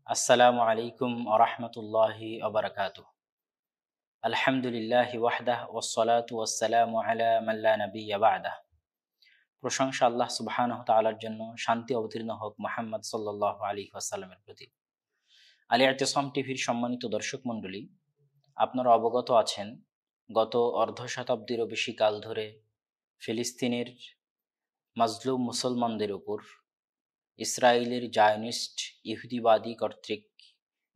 আসসালামু আলাইকুম ওয়া রাহমাতুল্লাহি ওয়া বারাকাতুহু। আলহামদুলিল্লাহি ওয়াহদাহ ওয়াসসালাতু ওয়াসসালামু আলা মান লা নাবিয়্যা বা'দাহ। প্রশংসা আল্লাহ সুবহানাহু ওয়া তাআলার জন্য, শান্তি অবতীর্ণ হোক মুহাম্মদ সাল্লাল্লাহু আলাইহি ওয়াসাল্লামের প্রতি। আল ইতিসাম টিভির সম্মানিত দর্শক মণ্ডলী, আপনারা অবগত আছেন গত অর্ধ শতাব্দীরও বেশি কাল ধরে ফিলিস্তিনের মাজলুম মুসলমানদের উপর ইসরায়েলের জায়নিস্ট ইহুদিবাদী কর্তৃক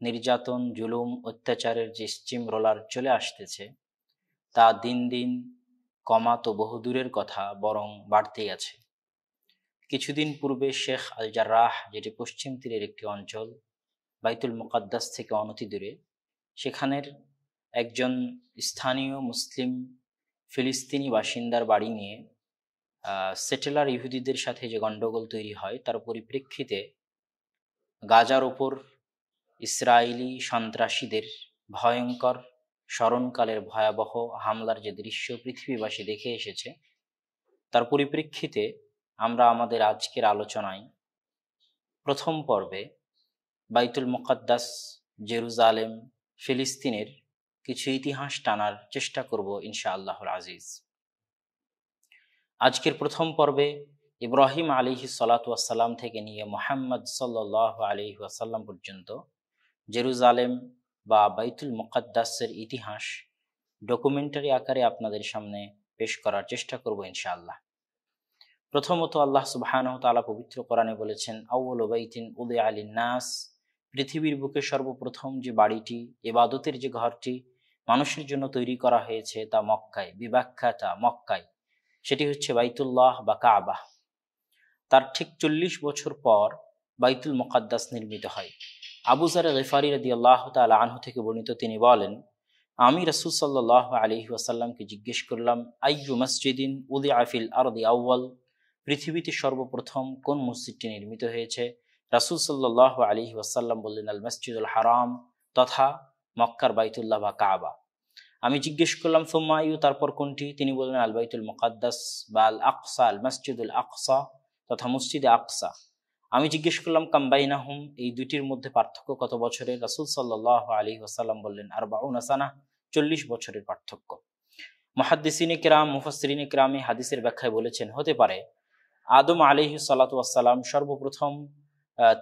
নির্যাতন, জুলুম, অত্যাচারের যে স্টিম রোলার চলে আসতেছে তা দিন দিন কমা তো বহুদূরের কথা, বরং বাড়তেই আছে। কিছুদিন পূর্বে শেখ আল জার্রাহ, যেটি পশ্চিম তীরের একটি অঞ্চল, বাইতুল মুকাদ্দাস থেকে অনতি দূরে, সেখানের একজন স্থানীয় মুসলিম ফিলিস্তিনি বাসিন্দার বাড়ি নিয়ে সেটেলার ইহুদিদের সাথে যে গণ্ডগোল তৈরি হয় তার পরিপ্রেক্ষিতে গাজার ওপর ইসরায়েলি সন্ত্রাসীদের ভয়ঙ্কর স্মরণকালের ভয়াবহ হামলার যে দৃশ্য পৃথিবীবাসী দেখে এসেছে, তার পরিপ্রেক্ষিতে আমরা আমাদের আজকের আলোচনায় প্রথম পর্বে বাইতুল মুকাদ্দাস, জেরুজালেম, ফিলিস্তিনের কিছু ইতিহাস টানার চেষ্টা করব ইনশাআল্লাহুল আজিজ। আজকের প্রথম পর্বে ইব্রাহিম আলাইহিস সালাতু ওয়াস সালাম থেকে নিয়ে মুহাম্মদ সাল্লাল্লাহু আলাইহি ওয়াসাল্লাম পর্যন্ত জেরুজালেম বা বাইতুল মুকাদ্দাসের ইতিহাস ডকুমেন্টারি আকারে আপনাদের সামনে পেশ করার চেষ্টা করব ইনশাআল্লাহ। প্রথমত আল্লাহ সুবহানাহু ওয়া তাআলা পবিত্র কোরআনে বলেছেন, আউয়ালু বাইতিন উদিআ লিন-নাস, পৃথিবীর বুকে সর্বপ্রথম যে বাড়িটি, ইবাদতের যে ঘরটি মানুষের জন্য তৈরি করা হয়েছে তা মক্কায়, বিবাখ্যাতা মক্কায়, সেটি হচ্ছে বাইতুল্লাহ বা কাবা। তার ঠিক 40 বছর পর বাইতুল মুকাদ্দাস নির্মিত হয়। আবু যার গিফারি রাদিয়াল্লাহু তাআলা আনহু থেকে বর্ণিত, তিনি বলেন, আমি রাসূল সাল্লাল্লাহু আলাইহি ওয়াসাল্লামকে জিজ্ঞেস করলাম, আইয়ু মসজিদিন উদিআ ফিল আরদি আউয়াল, পৃথিবীতে সর্বপ্রথম কোন মসজিদটি নির্মিত হয়েছে? রাসূল সাল্লাল্লাহু আলাইহি ওয়াসাল্লাম বললেন, আল মসজিদুল হারাম, তথা মক্কার বাইতুল্লাহ বা কাবা। আমি জিজ্ঞেস করলাম, সুম্মা আইয়ু, তারপর কোনটি? তিনি বললেন, আল বাইতুল মুকাদ্দাস বা আল আকসা, আল মসজিদুল আকসা তথা মসজিদে আকসা। আমি জিজ্ঞেস করলাম, কাম বাইনাহুম, এই দুটির মধ্যে পার্থক্য কত বছরের? রাসূল সাল্লাল্লাহু আলাইহি ওয়াসাল্লাম বললেন, আরবাউনা সানাহ, 40 বছরের পার্থক্য। মুহাদ্দিসিনে কেরাম, মুফাসসিরিনে কেরাম হাদিসের ব্যাখ্যায় বলেছেন, হতে পারে আদম আলাইহিস সালাতু ওয়াস সালাম সর্বপ্রথম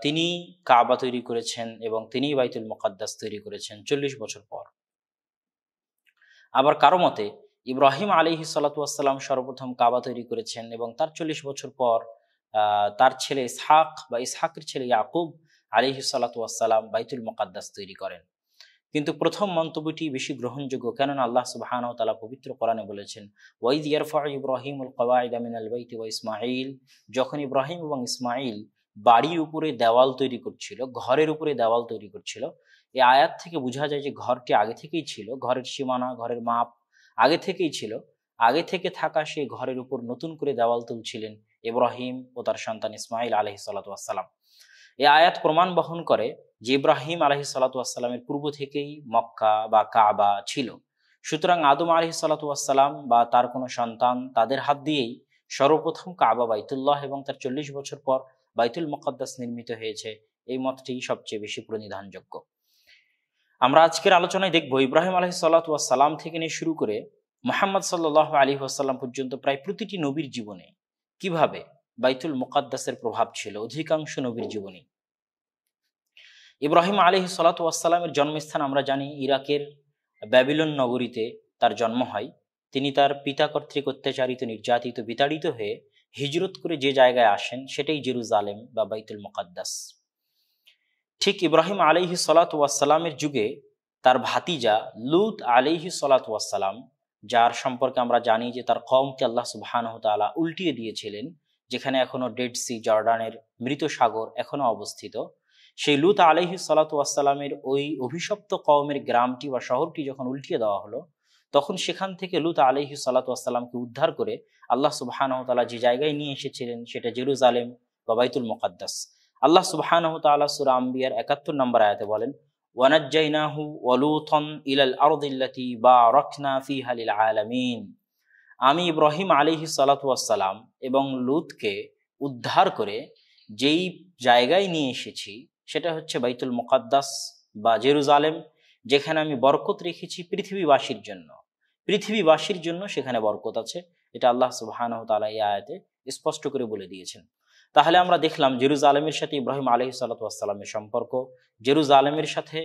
তিনি কাবা তৈরি করেছেন এবং তিনি বাইতুল মুকাদ্দাস তৈরি করেছেন 40 বছর পর। আবার কারো মতে ইব্রাহিম আলাইহিস সালাতু ওয়াস সালাম সর্বপ্রথম কাবা তৈরি করেছেন এবং তার 40 বছর পর তার ছেলে ইসহাক বা ইসহাকের ছেলে ইয়াকুব আলাইহিস সালাতু ওয়াস সালাম বাইতুল মুকাদ্দাস তৈরি করেন। কিন্তু প্রথম মন্তব্যটি বেশি গ্রহণযোগ্য, কেননা আল্লাহ সুবহানাহু ওয়া তাআলা পবিত্র কোরআনে বলেছেন, ওয়াইদ ইয়ারফাউ ইব্রাহিমুল কওয়াইদা মিনাল বাইতি ওয়া ইসমাঈল, যখন ইব্রাহিম এবং ইসমাঈল বাড়ির উপরে দেওয়াল তৈরি করছিল, ঘরের উপরে দেওয়াল তৈরি করছিল, এই আয়াত থেকে বোঝা যায় যে ঘরটি আগে থেকেই ছিল, ঘরের সীমানা, ঘরের মাপ আগে থেকেই ছিল। আগে থেকে থাকা সেই ঘরের উপর নতুন করে দেওয়াল তুলছিলেন ইব্রাহিম ও তার সন্তান ইসমাঈল আলাইহিস সালাতু ওয়াস সালাম। এই আয়াত প্রমাণ বহন করে যে ইব্রাহিম আলাইহিস সালাতু ওয়াস সালামের পূর্ব থেকেই মক্কা বা কাবা ছিল। সুতরাং আদম আলাইহিস সালাতু ওয়াস সালাম বা তার কোনো সন্তান, তাদের হাত দিয়েই সর্বপ্রথম কাবা, বাইতুল্লাহ এবং তার 40 বছর পর বাইতুল মুকাদ্দাস নির্মিত হয়েছে। এই মতটি সবচেয়ে বেশি প্রণিধানযোগ্য। আমরা আজকের আলোচনায় দেখব ইব্রাহিম আলাইহিস সালাতু ওয়াস সালাম থেকে নিয়ে শুরু করে মুহাম্মদ সাল্লাল্লাহু আলাইহি ওয়াসাল্লাম পর্যন্ত প্রায় প্রতিটি নবীর জীবনে কিভাবে বাইতুল মুকাদ্দাসের প্রভাব ছিল, অধিকাংশ নবীর জীবনী। ইব্রাহিম আলাইহিস সালাতু ওয়াস সালামের জন্মস্থান আমরা জানি ইরাকের ব্যাবিলন নগরীতে তার জন্ম হয়। তিনি তার পিতা কর্তৃক অত্যাচারিত, নির্যাতিত, বিতাড়িত হয়ে হিজরত করে যে জায়গায় আসেন সেটাই জেরুজালেম বা বাইতুল মুকাদ্দাস। ঠিক ইব্রাহিম আলাইহিস সালাতু ওয়াস সালামের যুগে তার ভাতিজা লূত আলাইহিস সালাতু ওয়াস সালাম, যার সম্পর্কে আমরা জানি যে তার কওমকে আল্লাহ সুবহানাহু ওয়া তাআলা উল্টিয়ে দিয়েছিলেন, যেখানে এখনো ডেড সি, জর্ডানের মৃত সাগর এখনো অবস্থিত, সেই লূত আলাইহিস সালাতু ওয়াস সালামের ওই অভিশপ্ত কওমের গ্রামটি বা শহরটি যখন উল্টিয়ে দেওয়া হলো, তখন সেখান থেকে লূত আলাইহিস সালাতু ওয়াস সালামকে উদ্ধার করে আল্লাহ সুবহানাহু ওয়া তাআলা যে জায়গায় নিয়ে এসেছিলেন সেটা জেরুজালেম বা বাইতুল মুকাদ্দাস। আল্লাহ সুবহানাহু ওয়া তাআলা সূরা আম্বিয়ার ৭১ নম্বর আয়াতে বলেন, ওয়ানাজ্জাইনাহু ওয়া লূতান ইলাল আরদিল্লাতী বারাকনা ফিহা লিল আলামিন, আমি ইব্রাহিম আলাইহিস সালাতু ওয়াস সালাম এবং লূতকে উদ্ধার করে যেই জায়গায় নিয়ে এসেছি সেটা হচ্ছে বাইতুল মুকাদ্দাস বা জেরুজালেম, যেখানে আমি বরকত রেখেছি পৃথিবীবাসীর জন্য। পৃথিবীবাসীর জন্য সেখানে বরকত আছে, এটা আল্লাহ সুবহানাহু ওয়া তাআলা এই আয়াতে স্পষ্ট করে বলে দিয়েছেন। তাহলে আমরা দেখলাম জেরুজালেমের সাথে ইব্রাহিম আলাইহিস সালাতু ওয়াস সালামের সম্পর্ক, জেরুজালেমের সাথে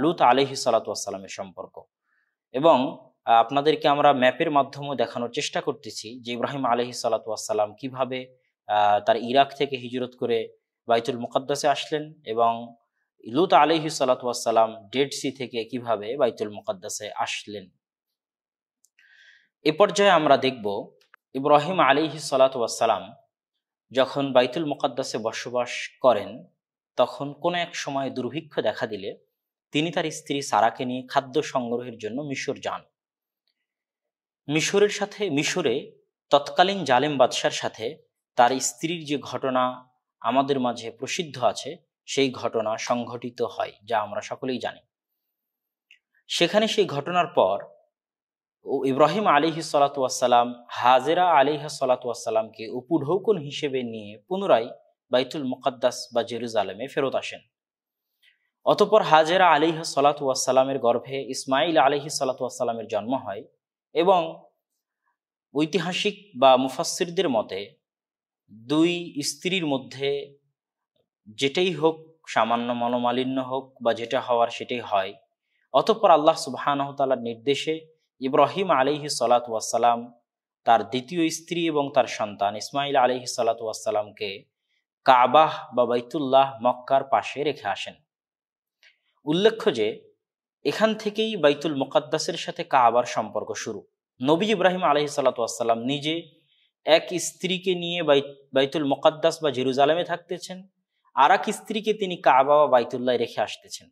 লূত আলাইহিস সালাতু ওয়াস সালামের সম্পর্ক। এবং আপনাদেরকে আমরা ম্যাপের মাধ্যমে দেখানোর চেষ্টা করতেছি যে ইব্রাহিম আলাইহিস সালাতু ওয়াস সালাম কিভাবে তার ইরাক থেকে হিজরত করে বাইতুল মুকাদ্দাসে আসলেন, এবং লূত আলাইহিস সালাতু ওয়াস সালাম ডেড সি থেকে কিভাবে বাইতুল মুকাদ্দাসে আসলেন। এ পর্যায়ে আমরা দেখব ইব্রাহিম আলাইহিস সালাতু ওয়াস সালাম যখন বাইতুল মুকাদ্দাসে বসবাস করেন, তখন কোনো এক সময় দুর্ভিক্ষ দেখা দিলে তিনি তার স্ত্রী সারাকে নিয়ে খাদ্য সংগ্রহের জন্য মিশর যান। মিশরে তৎকালীন জালেম বাদশার সাথে তার স্ত্রীর যে ঘটনা আমাদের মাঝে প্রসিদ্ধ আছে, সেই ঘটনা সংঘটিত হয়, যা আমরা সকলেই জানি। সেখানে সেই ঘটনার পর ইব্রাহিম আলাইহিস সালাতু ওয়াস সালাম হাজেরা আলাইহিস সালাতু ওয়াস সালামকে উপঢৌকন হিসেবে নিয়ে পুনরায় বাইতুল মুকাদ্দাস বা জেরুজালেমে ফেরত আসেন। অতঃপর হাজেরা আলাইহিস সালাতু ওয়াস সালামের গর্ভে ইসমাইল আলাইহিস সালাতু ওয়াস সালামের জন্ম হয়, এবং ঐতিহাসিক বা মুফাসসিরদের মতে দুই স্ত্রীর মধ্যে যেটাই হোক, সামান্য মনোমালিন্য হোক বা যেটা হওয়ার সেটাই হয়। অতঃপর আল্লাহ সুবহানাহু ওয়া তাআলার নির্দেশে ইব্রাহিম আলাইহিস সালাতু ওয়াস সালাম তার দ্বিতীয় স্ত্রী এবং তার সন্তান ইসমাইল আলাইহিস সালাতু ওয়াস সালামকে কাবাহ বা বাইতুল্লাহ মক্কার পাশে রেখে আসেন। উল্লেখ্য যে এখান থেকেই বাইতুল মুকাদ্দাসের সাথে কাবার সম্পর্ক শুরু। নবী ইব্রাহিম আলাইহিস সালাতু ওয়াস সালাম নিজে এক স্ত্রীকে নিয়ে বাইতুল মুকাদ্দাস বা জেরুজালেমে থাকতেছেন, আর এক স্ত্রীকে তিনি কাবা বা বাইতুল্লাহ রেখে আসতেছেন।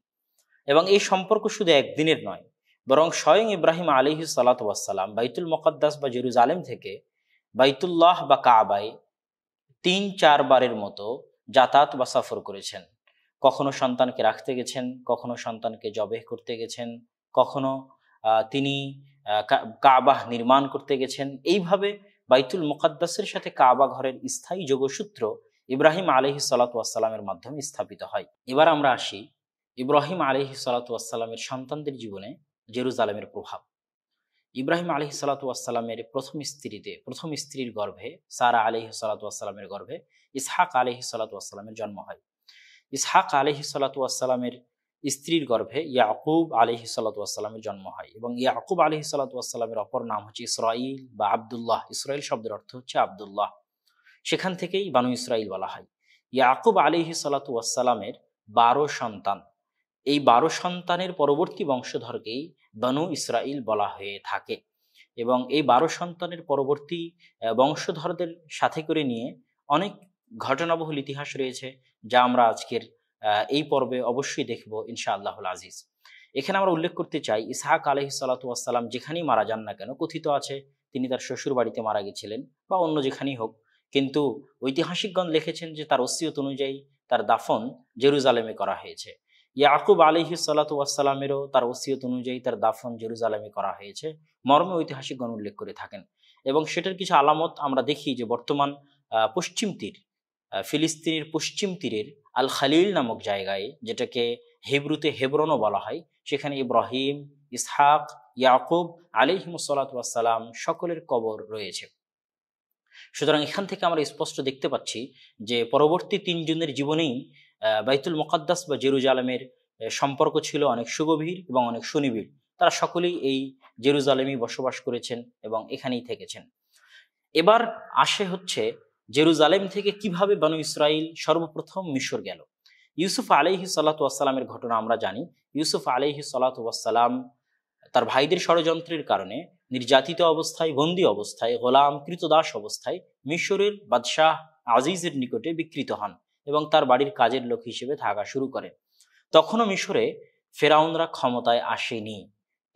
এবং এই সম্পর্ক শুধু একদিনের নয়, বরং স্বয়ং ইব্রাহিম আলাইহিস সালাতু ওয়াস সালাম বাইতুল মুকাদ্দাস বা জেরুজালেম থেকে বাইতুল্লাহ বা কাবায় ৩-৪ বারের মতো যাতায়াত বা সফর করেছেন। কখনো সন্তানকে রাখতে গেছেন, কখনো সন্তানকে জবেহ করতে গেছেন, কখনো তিনি কাবাহ নির্মাণ করতে গেছেন। এইভাবে বাইতুল মুকাদ্দাসের সাথে কাবা ঘরের স্থায়ী যোগসূত্র ইব্রাহিম আলাইহিস সালাতু ওয়াস সালামের মাধ্যমে স্থাপিত হয়। এবার আমরা আসি ইব্রাহিম আলাইহিস সালাতু ওয়াস সালামের সন্তানদের জীবনে জেরুজালেমের প্রভাব। ইব্রাহিম আলাইহিস সালাতু ওয়াস সালামের প্রথম স্ত্রীর গর্ভে, সারা আলাইহিস সালাতু ওয়াস সালামের গর্ভে ইসহাক আলাইহিস সালাতু ওয়াস সালামের জন্ম হয়। ইসহাক আলাইহিস সালাতু ওয়াস সালামের স্ত্রীর গর্ভে ইয়াকুব আলাইহিস সালাতু ওয়াস সালামের জন্ম হয়, এবং ইয়াকুব আলাইহিস সালাতু ওয়াস সালামের অপর নাম হচ্ছে ইসরাইল বা আব্দুল্লাহ। ইসরাইল শব্দের অর্থ হচ্ছে আব্দুল্লাহ, সেখান থেকেই বানু ইসরাইল বলা হয়। ইয়াকুব আলাইহিস সালাতু ওয়াস সালামের 12 সন্তান, এই 12 সন্তানের পরবর্তী বংশধরকেই বানু ইসরাইল বলা হয়ে থাকে। এবং এই 12 সন্তানের পরবর্তী বংশধরদের সাথে করে নিয়ে অনেক ঘটনাবহুল ইতিহাস রয়েছে, যা আমরা আজকের এই পর্বে অবশ্যই দেখব ইনশাআল্লাহুল আজিজ। এখানে আমরা উল্লেখ করতে চাই, ইসহাক আলাইহিস সালাতু ওয়াস সালাম যেখানেই মারা যান না কেন, কথিত আছে তিনি তার শ্বশুর বাড়িতে মারা গেছিলেন বা অন্য যেখানেই হোক, কিন্তু ঐতিহাসিকগণ লিখেছেন যে তার ওসিয়ত অনুযায়ী তার দাফন জেরুজালেমে করা হয়েছে। ইয়াকুব আলাইহিস সালাতু ওয়াস সালামেরও তার ওসিয়ত অনুযায়ী তার দাফন জেরুজালেমে করা হয়েছে মর্মে ঐতিহাসিকগণ উল্লেখ করে থাকেন। এবং সেটার কিছু আলামত আমরা দেখি যে বর্তমান পশ্চিম তীর, ফিলিস্তিনের পশ্চিম তীরের আল খালিল নামক জায়গায়, যেটাকে হিব্রুতে হেব্রনও বলা হয়, সেখানে ইব্রাহিম, ইসহাক, ইয়াকুব আলাইহিমুস সালাতু ওয়াস সালাম সকলের কবর রয়েছে। সুতরাং এখান থেকে আমরা স্পষ্ট দেখতে পাচ্ছি যে পরবর্তী 3 জনের জীবনেই বাইতুল মুকাদ্দাস বা জেরুজালেমের সম্পর্ক ছিল অনেক সুগভীর এবং অনেক সুনিবিড়। তারা সকলেই এই জেরুজালেমেই বসবাস করেছেন এবং এখানেই থেকেছেন। এবার আসে হচ্ছে জেরুজালেম থেকে কিভাবে বানু ইসরাইল সর্বপ্রথম মিশর গেল। ইউসুফ আলাইহিস সালাতু ওয়াস সালামের ঘটনা আমরা জানি। ইউসুফ আলাইহিস সালাতু ওয়াস সালাম তার ভাইদের ষড়যন্ত্রের কারণে নির্যাতিত অবস্থায়, বন্দী অবস্থায়, গোলাম কৃতদাস অবস্থায় মিশরের বাদশাহ আজিজের নিকটে বিকৃত হন এবং তার বাড়ির কাজের লোক হিসেবে থাকা শুরু করে। তখনও মিশরে ফেরাউনরা ক্ষমতায় আসেনি।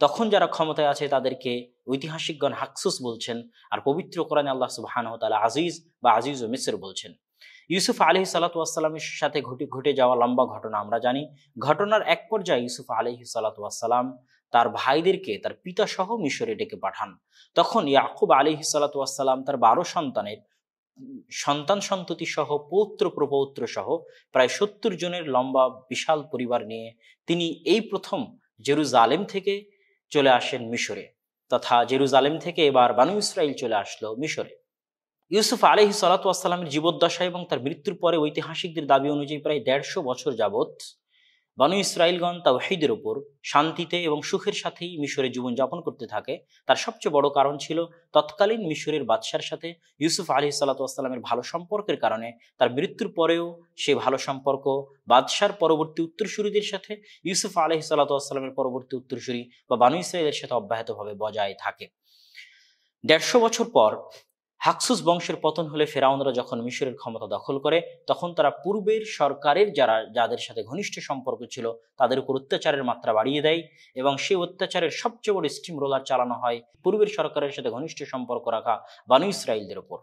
তখন যারা ক্ষমতায় আছে তাদেরকে ঐতিহাসিকগণ হাকসুস বলছেন, আর পবিত্র কোরআনে আল্লাহ সুবহানাহু ওয়া তাআলা আজিজ বা আজিজ ও মিসর বলছেন। ইউসুফ আলাইহিস সালাতু ওয়াস সালামের সাথে ঘটে যাওয়া লম্বা ঘটনা আমরা জানি। ঘটনার এক পর্যায়ে ইউসুফ আলাইহিস সালাতু ওয়াস সালাম তার ভাইদেরকে তার পিতা সহ মিশরে ডেকে পাঠান। তখন ইয়াকুব আলাইহিস সালাতু ওয়াস সালাম তার 12 সন্তানের সন্তান সন্ততি সহ পৌত্র প্রপৌত্র সহ প্রায় ৭০ জনের লম্বা বিশাল পরিবার নিয়ে তিনি এই প্রথম জেরুজালেম থেকে চলে আসেন মিশরে, তথা জেরুজালেম থেকে এবার বানু ইসরাইল চলে আসলো মিশরে। ইউসুফ আলাইহিস সালাতু ওয়াস সালামের জীবদ্দশা এবং তার মৃত্যুর পরে ঐতিহাসিকদের দাবি অনুযায়ী প্রায় ১৫০ বছর যাবৎ বানু ইসরাইলগণ তাওহীদের উপর শান্তিতে এবং সুখের সাথেই মিশরে জীবনযাপন করতে থাকে। তার সবচেয়ে বড় কারণ ছিল তৎকালীন মিশরের বাদশার সাথে ইউসুফ আলাইহিস সালাতু ওয়াস সালামের ভালো সম্পর্কের কারণে তার মৃত্যুর পরেও সেই ভালো সম্পর্ক বাদশার পরবর্তী উত্তরসূরিদের সাথে, ইউসুফ আলাইহিস সালাতু ওয়াস সালামের পরবর্তী উত্তরসূরি বা বানু ইসরাইলের সাথে অব্যাহতভাবে বজায় থাকে। ১৫০ বছর পর হাকসুস বংশের পতন হলে ফেরাউনরা যখন মিশরের ক্ষমতা দখল করে, তখন তারা পূর্বের সরকারের যাদের সাথে ঘনিষ্ঠ সম্পর্ক ছিল তাদের উপর অত্যাচারের মাত্রা বাড়িয়ে দেয় এবং সেই অত্যাচারের সবচেয়ে বড় স্টিম রোলার চালানো হয় পূর্বের সরকারের সাথে ঘনিষ্ঠ সম্পর্ক রাখা বানু ইসরাইলদের উপর।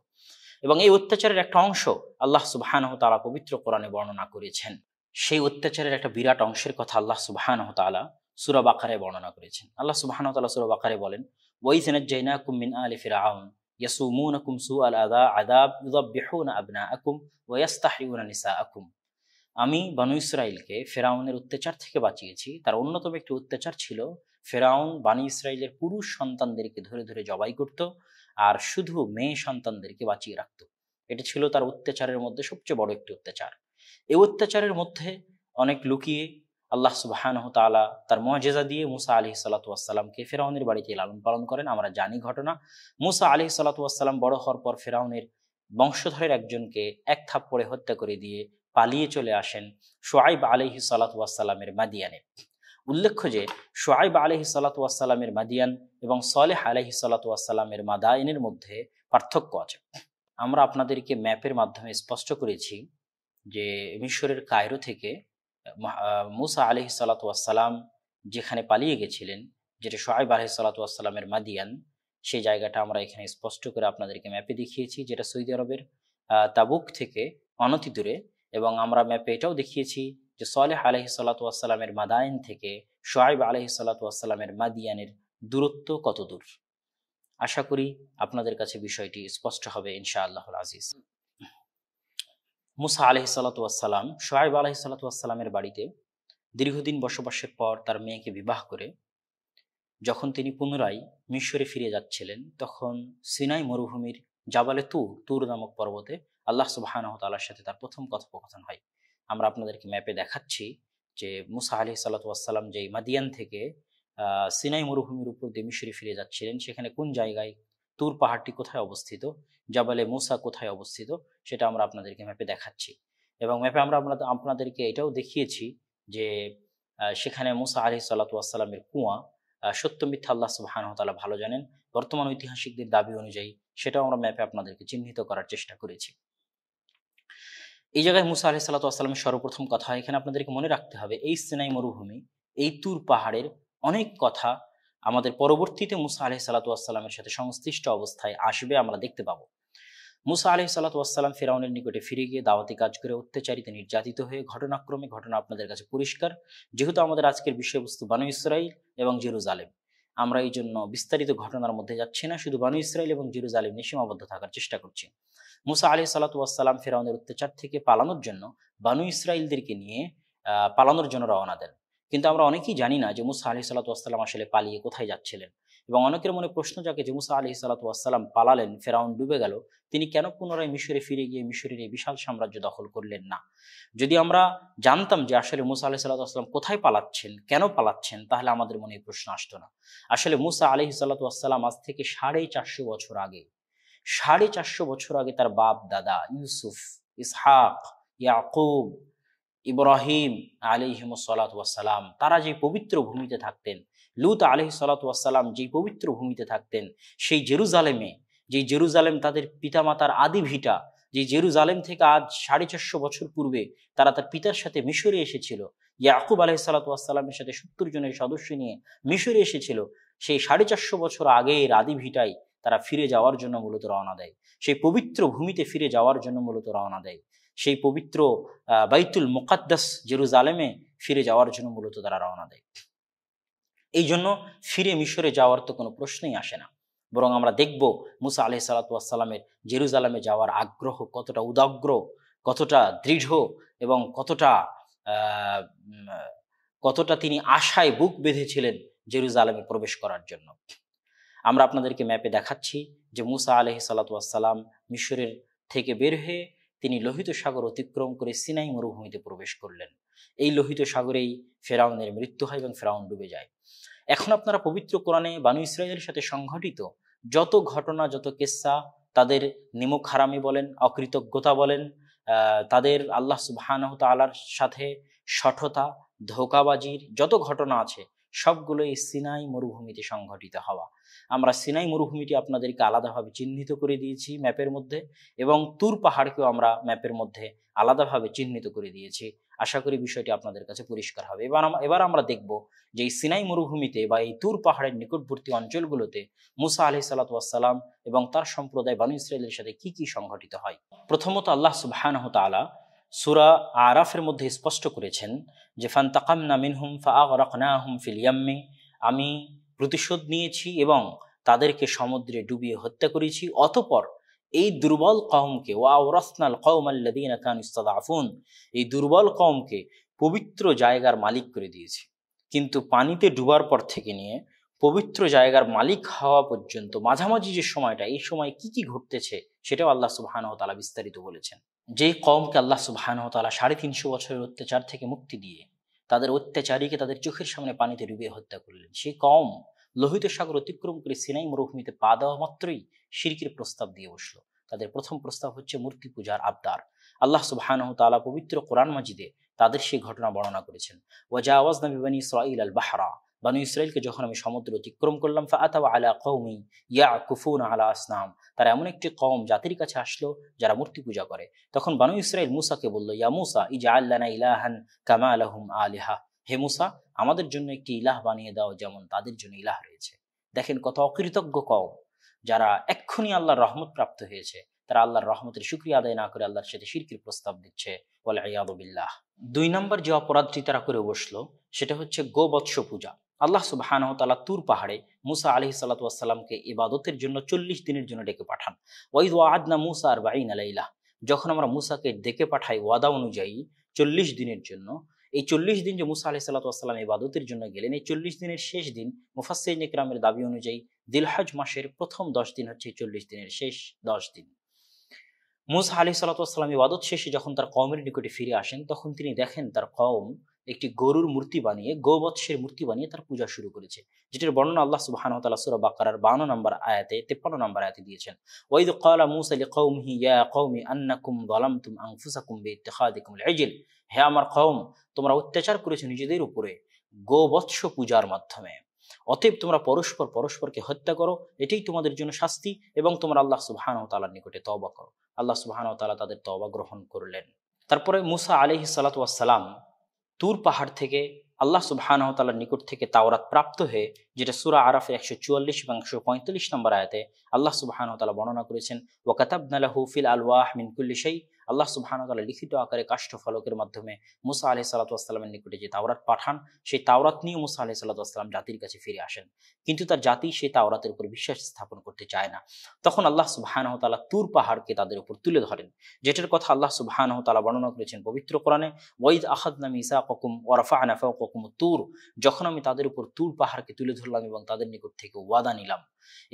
এবং এই অত্যাচারের একটা অংশ আল্লাহ সুবহানাহু ওয়া তাআলা পবিত্র কোরআনে বর্ণনা করেছেন। সেই অত্যাচারের একটা বিরাট অংশের কথা আল্লাহ সুবহানাহু ওয়া তাআলা সূরা বাকারায় বর্ণনা করেছেন। আল্লাহ সুবহানাহু ওয়া তাআলা সূরা বাকারায় বলেন, ওয়াইয নাজ্জায়নাকুম মিন আলি ফিরআউন ইয়াসুমুনাকুম সুআল আযাব ইউযাব্বিহুনা আবনাআকুম ওয়া ইস্তাহইউনা নিসাআকুম। আমি বনু ইসরাইলকে ফেরাউনের অত্যাচার থেকে বাঁচিয়েছি। তার অন্যতম একটি অত্যাচার ছিল ফেরাউন বনি ইসরাইলের পুরুষ সন্তানদেরকে ধরে ধরে জবাই করত আর শুধু মেয়ে সন্তানদেরকে বাঁচিয়ে রাখত। এটা ছিল তার অত্যাচারের মধ্যে সবচেয়ে বড় একটি অত্যাচার। এই অত্যাচারের মধ্যে অনেক লুকিয়ে আল্লাহ সুবহানাহু ওয়া তাআলা তার মুআজিজা দিয়ে মুসা আলাইহিস সালাতু ওয়াস সালামকে ফেরাউনের বাড়িতে লালন পালন করেন। আমরা জানি ঘটনা, মুসা আলাইহিস সালাতু ওয়াস সালাম বড় হওয়ার পর ফেরাউনের বংশধরের একজনকে এক থাপ্পড়ে হত্যা করে দিয়ে পালিয়ে চলে আসেন শুআইব আলাইহিস সালাতু ওয়াস সালামের মাদিয়ানে। উল্লেখ্য যে শুআইব আলাইহিস সালাতু ওয়াস সালামের মাদিয়ান এবং সালেহ আলাইহিস সালাতু ওয়াস সালামের মাদাইনের মধ্যে পার্থক্য আছে। আমরা আপনাদেরকে ম্যাপের মাধ্যমে স্পষ্ট করেছি যে মিশরের কায়রো থেকে মুসা আলাইহিস সালাতু ওয়াস সালাম যেখানে পালিয়ে গেছিলেন, যেটা শুআইব আলাইহিস সালাতু ওয়াস সালামের মাদিয়ান, সেই জায়গাটা আমরা এখানে স্পষ্ট করে আপনাদেরকে ম্যাপে দেখিয়েছি, যেটা সৌদি আরবের তাবুক থেকে অনতি দূরে। এবং আমরা ম্যাপে এটাও দেখিয়েছি যে সালেহ আলাইহিস সালাতু ওয়াস সালামের মাদাইন থেকে শুআইব আলাইহিস সালাতু ওয়াস সালামের মাদিয়ানের দূরত্ব কত দূর। আশা করি আপনাদের কাছে বিষয়টি স্পষ্ট হবে ইনশাআল্লাহুল আজিজ। মুসা আলাইহিস সালাতু ওয়াস সালাম শুআইব আলাইহিস সালাতু ওয়াস সালামের বাড়িতে দীর্ঘদিন বসবাসের পর তার মেয়েকে বিবাহ করে যখন তিনি পুনরায় মিশরে ফিরে যাচ্ছিলেন, তখন সিনাই মরুভূমির জাবালে তুর নামক পর্বতে আল্লাহ সুবহানাহু ওয়া তাআলার সাথে তার প্রথম কথোপকথন হয়। আমরা আপনাদেরকে ম্যাপে দেখাচ্ছি যে মুসা আলাইহিস সালাতু ওয়াস সালাম যেই মাদিয়ান থেকে সিনাই মরুভূমির উপর দিয়ে মিশরে ফিরে যাচ্ছিলেন, সেখানে কোন জায়গায় তুর পাহাড়টি কোথায় অবস্থিত, জাবালে মুসা কোথায় অবস্থিত, সেটা আমরা আপনাদেরকে ম্যাপে দেখাচ্ছি। এবং ম্যাপে আমরা আপনাদেরকে এটাও দেখিয়েছি যে সেখানে মুসা আলাইহিস সালাতু ওয়াস সালামের কুয়া সত্য মিথ্যা আল্লাহ সুবহানাহু ওয়া তাআলা ভালো জানেন। বর্তমান ঐতিহাসিকদের দাবি অনুযায়ী সেটাও আমরা ম্যাপে আপনাদেরকে চিহ্নিত করার চেষ্টা করেছি। এই জায়গায় মুসা আলাইহিস সালাতু ওয়াস সালামের সর্বপ্রথম কথা, এখানে আপনাদেরকে মনে রাখতে হবে এই সিনাই মরুভূমি, এই তুর পাহাড়ের অনেক কথা আমাদের পরবর্তীতে মুসা আলাইহিস সালাতু ওয়াস সালামের সাথে সংশ্লিষ্ট অবস্থায় আসবে, আমরা দেখতে পাবো। মুসা আলাইহিস সালাতু ওয়াস সালাম ফিরআউনের নিকটে ফিরে গিয়ে দাওয়াতি কাজ করে অত্যাচারিত নির্যাতিত হয়ে ঘটনাক্রমে ঘটনা আপনাদের কাছে পরিষ্কার। যেহেতু আমাদের আজকের বিষয়বস্তু বানু ইসরাইল এবং জেরুজালেম, আমরা এই জন্য বিস্তারিত ঘটনার মধ্যে যাচ্ছি না, শুধু বানু ইসরাইল এবং জেরুজালেম নিয়ে সীমাবদ্ধ থাকার চেষ্টা করছি। মুসা আলাইহিস সালাতু ওয়াস সালাম ফিরআউনের অত্যাচার থেকে পালানোর জন্য বানু ইসরাইলদেরকে নিয়ে পালানোর জন্য রওনা দেন। কিন্তু আমরা অনেকেই জানি না যে মুসা আলাইহিস সালাতু ওয়াস সালাম আসলে পালিয়ে কোথায় যাচ্ছিলেন। এবং অনেকের মনে প্রশ্ন জাগে যে মুসা আলাইহিস সালাতু ওয়াস সালাম পালালেন, ফিরআউন ডুবে গেল, তিনি কেন পুনরায় মিশরে ফিরে গিয়ে মিশরের এই বিশাল সাম্রাজ্য দখল করলেন না? যদি আমরা জানতাম যে আসলে মুসা আলাইহিস সালাতু ওয়াস সালাম কোথায় পালাচ্ছেন, কেন পালাচ্ছেন, তাহলে আমাদের মনে এই প্রশ্ন আসতো না। আসলে মুসা আলাইহিস সালাতু ওয়াস সালাম আজ থেকে 450 বছর আগে 450 বছর আগে তার বাপ দাদা ইউসুফ, ইসহাক, ইয়াকুব, ইব্রাহিম আলাইহিমুস সালাতু ওয়াস সালাম তারা যে পবিত্র ভূমিতে থাকতেন, লূত আলাইহিস সালাতু ওয়াস সালাম যে পবিত্র ভূমিতে থাকতেন, সেই জেরুজালেমে, যে জেরুজালেম তাদের পিতামাতার আদি ভিটা, যে জেরুজালেম থেকে আজ 450 বছর পূর্বে তারা তার পিতার সাথে মিশরে এসেছিল, ইয়াকুব আলাইহিস সালাতু ওয়াস সালামের সাথে 70 জনের সদস্য নিয়ে মিশরে এসেছিল, সেই 450 বছর আগের আদি ভিটায় তারা ফিরে যাওয়ার জন্য মূলত রওনা দেয়। সেই পবিত্র ভূমিতে ফিরে যাওয়ার জন্য মূলত রওনা দেয়। সেই পবিত্র বাইতুল মুকাদ্দাস জেরুজালেমে ফিরে যাওয়ার জন্য মূলত তারা রওনা দেয়। এই জন্য ফিরে মিশরে যাওয়ার তো কোনো প্রশ্নই আসে না। বরং আমরা দেখব মুসা আলাইহিস সালাতু ওয়াস সালামের জেরুজালেমে যাওয়ার আগ্রহ কতটা উদাগ্র, কতটা দৃঢ় এবং আহ, উম, কতটা তিনি আশায় বুক বেঁধেছিলেন জেরুজালেমে প্রবেশ করার জন্য। আমরা আপনাদেরকে ম্যাপে দেখাচ্ছি যে মুসা আলাইহিস সালাতু ওয়াস সালাম মিশরের থেকে বের হয়ে তিনি লোহিত সাগর অতিক্রম করে সিনাই মরুভূমিতে প্রবেশ করলেন। এই লোহিত সাগরেই ফেরাউনের মৃত্যু হয় এবং ফেরাউন ডুবে যায়। এখন আপনারা পবিত্র কোরআনে বানু ইসরাইলের সাথে সংঘটিত যত ঘটনা, যত কিস্সা, তাদের নিমক হারামি বলেন, অকৃতজ্ঞতা বলেন, তাদের আল্লাহ সুবহানাহু তাআলার সাথে শঠতা, ধোঁকাবাজির যত ঘটনা আছে সবগুলোই সিনাই মরুভূমিতে সংঘটিত হওয়া। আমরা সিনাই মরুভূমিটি আপনাদেরকে আলাদাভাবে চিহ্নিত করে দিয়েছি ম্যাপের মধ্যে, এবং তুর পাহাড়কেও আমরা ম্যাপের মধ্যে আলাদাভাবে চিহ্নিত করে দিয়েছি। আশা করি বিষয়টি আপনাদের কাছে পরিষ্কার হবে। এবার আমরা দেখব যে এই সিনাই মরুভূমিতে বা এই তুর পাহাড়ের নিকটবর্তী অঞ্চলগুলোতে মুসা আলাইহিস সালাতু ওয়াস সালাম এবং তার সম্প্রদায় বানু ইসরাইলের সাথে কি কি সংঘটিত হয়। প্রথমত আল্লাহ সুবহানাহু তাআলা সূরা আরাফের মধ্যে স্পষ্ট করেছেন যে ফান্তাকামনা মিনহুম ফাআগরাকনাহুম ফিল ইয়াম্মি, আমি প্রতিশোধ নিয়েছি এবং তাদেরকে সমুদ্রে ডুবিয়ে হত্যা করেছি। অতঃপর এই দুর্বল কওমকে ওয়াওরাসনাল কওমাল্লাযীনা কানু ইসতাদআফুন, এই দুর্বল কওমকে পবিত্র জায়গার মালিক করে দিয়েছি। কিন্তু পানিতে ডুবার পর থেকে নিয়ে পবিত্র জায়গার মালিক হওয়া পর্যন্ত মাঝামাঝি যে সময়টা, এই সময় কি কি ঘটতেছে সেটাও আল্লাহ সুবহানাহু ওয়া তাআলা বিস্তারিত বলেছেন। যেই কওমকে আল্লাহ সুবহানাহু ওয়া তাআলা 350 বছরের অত্যাচার থেকে মুক্তি দিয়ে তাদের অত্যাচারীকে তাদের চোখের সামনে পানিতে ডুবিয়ে হত্যা করলেন, সেই কওম লোহিত সাগর অতিক্রম করে সিনাই মরুভূমিতে পা দেওয়া মাত্রই শিরকের প্রস্তাব দিয়ে বসলো। তাদের প্রথম প্রস্তাব হচ্ছে মূর্তি পূজার আবদার। আল্লাহ সুবহানাহু তাআলা পবিত্র কোরআন মাজিদে তাদের সেই ঘটনা বর্ণনা করেছেন। ওয়াজাওয়াজনা বিবানি ইসরাঈল আল বাহরা, বানু ইসরাইলকে যখন আমি সমুদ্র অতিক্রম করলাম, ফাআতাউ আলা কওমি ইয়াকুফুনা আলা আসনাম, তারা এমন একটি কওম জাতির কাছে আসলো যারা মূর্তি পূজা করে। তখন বানু ইসরাইল মুসাকে বলল, ইয়া মুসা ইজআল লানা ইলাহান কামা লাহুম আলিহা, হে মুসা আমাদের জন্য একটি ইলাহ বানিয়ে দাও যেমন তাদের জন্য ইলাহ রয়েছে। দেখেন কত অকৃতজ্ঞ কওম, যারা এক্ষুনি আল্লাহর রহমত প্রাপ্ত হয়েছে, তারা আল্লাহর রহমতের শুকরিয়া আদায় না করে আল্লাহর সাথে শিরকের প্রস্তাব দিচ্ছে। ওয়াল ইয়াযু বিল্লাহ। 2 নম্বর যে অপরাধটি তারা করে বসলো সেটা হচ্ছে গোবৎস পূজা। আল্লাহ সুবহানাহু ওয়া তাআলা তুর পাহাড়ে মুসা আলাইহিস সালাতু ওয়াস সালামকে ইবাদতের জন্য 40 দিনের জন্য ডেকে পাঠান। ওয়াইদ ওয়া'আদনা মুসা 40 লাইলা, যখন আমরা মুসাকে ডেকে পাঠাই ওয়াদা অনুযায়ী 40 দিনের জন্য, এই 40 দিন যে মুসা আলাইহিস সালাতু ওয়াস সালাম ইবাদতের জন্য গেলেন, এই 40 দিনের শেষ দিন মুফাসসিরিন ইকরামের দাবি অনুযায়ী দিলহজ মাসের প্রথম 10 দিন হচ্ছে 40 দিনের শেষ 10 দিন। মুসা আলাইহিস সালাতু ওয়াস সালাম ইবাদত শেষে যখন তার কওমের নিকটে ফিরে আসেন, তখন তিনি দেখেন তার কওম একটি গরুর মূর্তি বানিয়ে, গোবৎসের মূর্তি বানিয়ে তার পূজা শুরু করেছে, যেটির বর্ণনা আল্লাহ সুবহানাহু ওয়া তাআলা সূরা বাকারার 52 নম্বর আয়াতে 53 নম্বর আয়াতে দিয়েছেন। ওয়াইদ ক্বালা মূসা লিকওমিহি ইয়া কওমি আন্নাকুম যালামতুম আনফুসাকুম বিইত্তিখাযিকুমুল ইজল, হে আমার কওম তোমরা অত্যাচার করেছো নিজেদের উপরে গোবৎস পূজার মাধ্যমে, অতএব তোমরা পরস্পরকে হত্যা করো, এটাই তোমাদের জন্য শাস্তি, এবং তোমরা আল্লাহ সুবহানাহু ওয়া তাআলার নিকটে তওবা করো। আল্লাহ সুবহানাহু ওয়া তাআলা তাদের তওবা গ্রহণ করলেন। তারপরে মুসা আলাইহিস সালাতু ওয়াস সালাম তুর পাহাড় থেকে আল্লাহ সুবহানাহু ওয়া তাআলার নিকট থেকে তাওরাত প্রাপ্ত হয়ে, যেটা সূরা আরাফে 144 এবং 145 নম্বর আয়াতে আল্লাহ সুবহানাহু ওয়া তাআলা বর্ণনা করেছেন, ওয়া কাতাবনা লাহু ফিল আলওয়াহ মিন কুল্লি শাই, আল্লাহ সুবহানাহু ওয়া তাআলা লিখিত আকারে কাষ্ঠ ফলকের মাধ্যমে মুসা আলাইহিস সালাতু ওয়াস সালামের নিকটে যে তাওরাত পাঠান, সেই তাওরাত নিয়ে মুসা আলাইহিস সালাতু ওয়াস সালাম জাতির কাছে ফিরে আসেন। কিন্তু তার জাতি সেই তাওরাতের উপর বিশ্বাস স্থাপন করতে চায় না। তখন আল্লাহ সুবহানাহু ওয়া তাআলা তুর পাহাড়কে তাদের উপর তুলে ধরেন, যেটার কথা আল্লাহ সুবহানাহু ওয়া তাআলা বর্ণনা করেছেন পবিত্র কোরআনে, ওয়াইদ আখাযনা মিসাকাকুম ওয়া রাফা'না ফাওকাকুম তুর, যখন আমি তাদের উপর তুর পাহাড়কে তুলে ধরলাম এবং তাদের নিকট থেকে ওয়াদা নিলাম।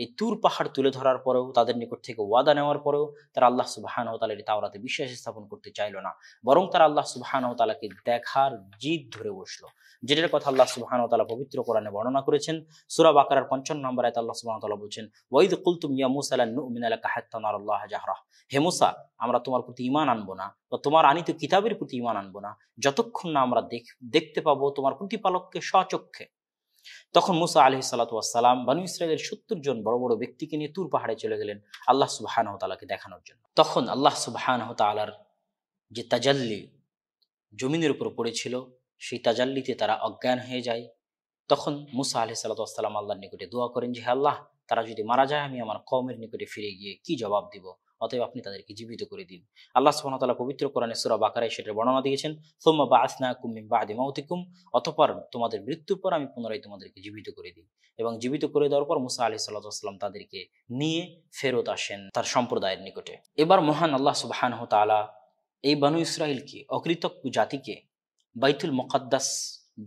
এই তুর পাহাড় তুলে ধরার পরেও, তাদের নিকট থেকে ওয়াদা নেওয়ার পরেও তারা আল্লাহ সুবহানাহু ওয়া তাআলার তাওরাতে বিশ্বাস স্থাপন করতে চাইল না, বরং তারা আল্লাহ সুবহানাহু ওয়া তাআলাকে দেখার জিদ ধরে বসলো, যেটার কথা আল্লাহ সুবহানাহু ওয়া তাআলা পবিত্র কোরআনে বর্ণনা করেছেন। সূরা বাকারার 55 নম্বর আয়াতে আল্লাহ সুবহানাহু ওয়া তাআলা বলেন, ওয়াইদ কুলতুম ইয়া মুসা লান নু'মিনা লাকা হাত্তা নারাল্লাহ জাহরা, হে মুসা আমরা তোমার প্রতি ঈমান আনবো না বা তোমার আনিত কিতাবের প্রতি ঈমান আনবো না যতক্ষণ না আমরা দেখতে পাবো তোমার প্রতিপালককে স্বচক্ষে। তখন মুসা আলাইহিস সালাতু ওয়াস সালাম বানু ইসরাইলের 70 জন বড় বড় ব্যক্তিকে নিয়ে তুর পাহাড়ে চলে গেলেন আল্লাহ সুবহানাহু ওয়া তাআলাকে দেখানোর জন্য। তখন আল্লাহ সুবহানাহু ওয়া তাআলার যে তাজাল্লি জমিনের উপর পড়েছিল, সেই তাজাল্লিতে তারা অজ্ঞান হয়ে যায়। তখন মুসা আলাইহিস সালাতু ওয়াস সালাম আল্লাহর নিকটে দোয়া করেন যে, হে আল্লাহ তারা যদি মারা যায় আমি আমার কওমের নিকটে ফিরে গিয়ে কি জবাব দিব। অতএব আপনি তাদেরকে জীবিত করে দিন। আল্লাহ সুবহানাহু ওয়া তাআলা পবিত্র কোরআনে সূরা বাকারায় সেটার বর্ণনা দিয়েছেন, সুম্মা বাআসনাকুম মিন বাদি মাউতিকুম, অতঃপর তোমাদের মৃত্যুর পর আমি পুনরায় তোমাদেরকে জীবিত করে দিই। এবং জীবিত করে দেওয়ার পর মুসা আলাইহিস সালাতু ওয়াস সালাম তাদেরকে নিয়ে ফেরত আসেন তার সম্প্রদায়ের নিকটে। এবার মহান আল্লাহ সুবহানাহু ওয়া তাআলা এই বনু ইসরাইলকে, অকৃতজ্ঞ জাতিকে বাইতুল মুকাদ্দাস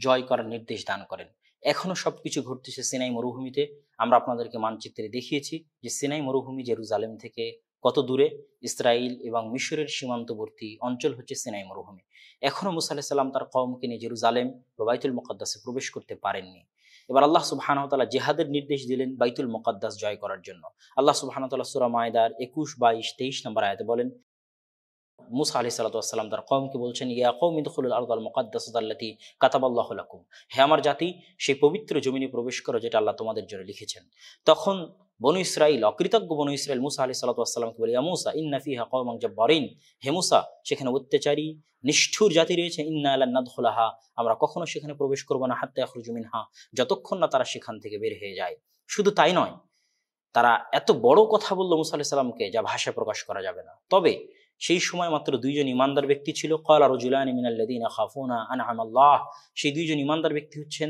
জয় করার নির্দেশ দান করেন। এখনো সবকিছু ঘটতেছে সিনাই মরুভূমিতে। আমরা আপনাদেরকে মানচিত্রে দেখিয়েছি যে সিনাই মরুভূমি জেরুজালেম থেকে কত দূরে। ইসরাইল এবং মিশরের সীমান্তবর্তী অঞ্চল হচ্ছে সিনাই মরুভূমি। এখনো মুসা আলাইহিস সালাম তার কওমকে নিয়ে জেরুজালেম বা বাইতুল মুকাদ্দাসে প্রবেশ করতে পারেননি। এবার আল্লাহ সুবহানাহু ওয়া তাআলা জিহাদের নির্দেশ দিলেন বাইতুল মুকাদ্দাস জয় করার জন্য। আল্লাহ সুবহানাহু ওয়া তাআলা সূরা মায়দার 21, 22, 23 নম্বর আয়াতে বলেন, মুসা আলাইহিস সালাতু ওয়াস সালাম তার কওমকে বলছেন, ইয়া কওমি দুখুলুল আরদাল মুকাদ্দাসাতাল্লাতী কাতাবাল্লাহু লাকুম, হে আমার জাতি, সেই পবিত্র জমিনে প্রবেশ করো যেটা আল্লাহ তোমাদের জন্য লিখেছেন। তখন বনু ইসরাইল, অকৃতজ্ঞ বনু ইসরাইল মুসা আলাইহিস সালাতু ওয়াস সালামকে বলে, ইয়া মুসা ইন্না ফিহা কওমান জাব্বারিন, হে মুসা, সেখানে অত্যাচারী নিষ্ঠুর জাতি রয়েছে। ইন্না লান নাদখুলাহা, আমরা কখনো সেখানে প্রবেশ করব না, হাত্তা ইয়াখরুজু মিনহা, যতক্ষণ না তারা সেখান থেকে বের হয়ে যায়। শুধু তাই নয়, তারা এত বড় কথা বলল মুসা আলাইহিস সালামকে যা ভাষায় প্রকাশ করা যাবে না। তবে সেই সময় মাত্র দুইজন ইমানদার ব্যক্তি ছিল। ক্বালা রাজুলানি মিনাল্লাযীনা খাফুনা আনআমাল্লাহ, সেই দুইজন ইমানদার ব্যক্তি হচ্ছেন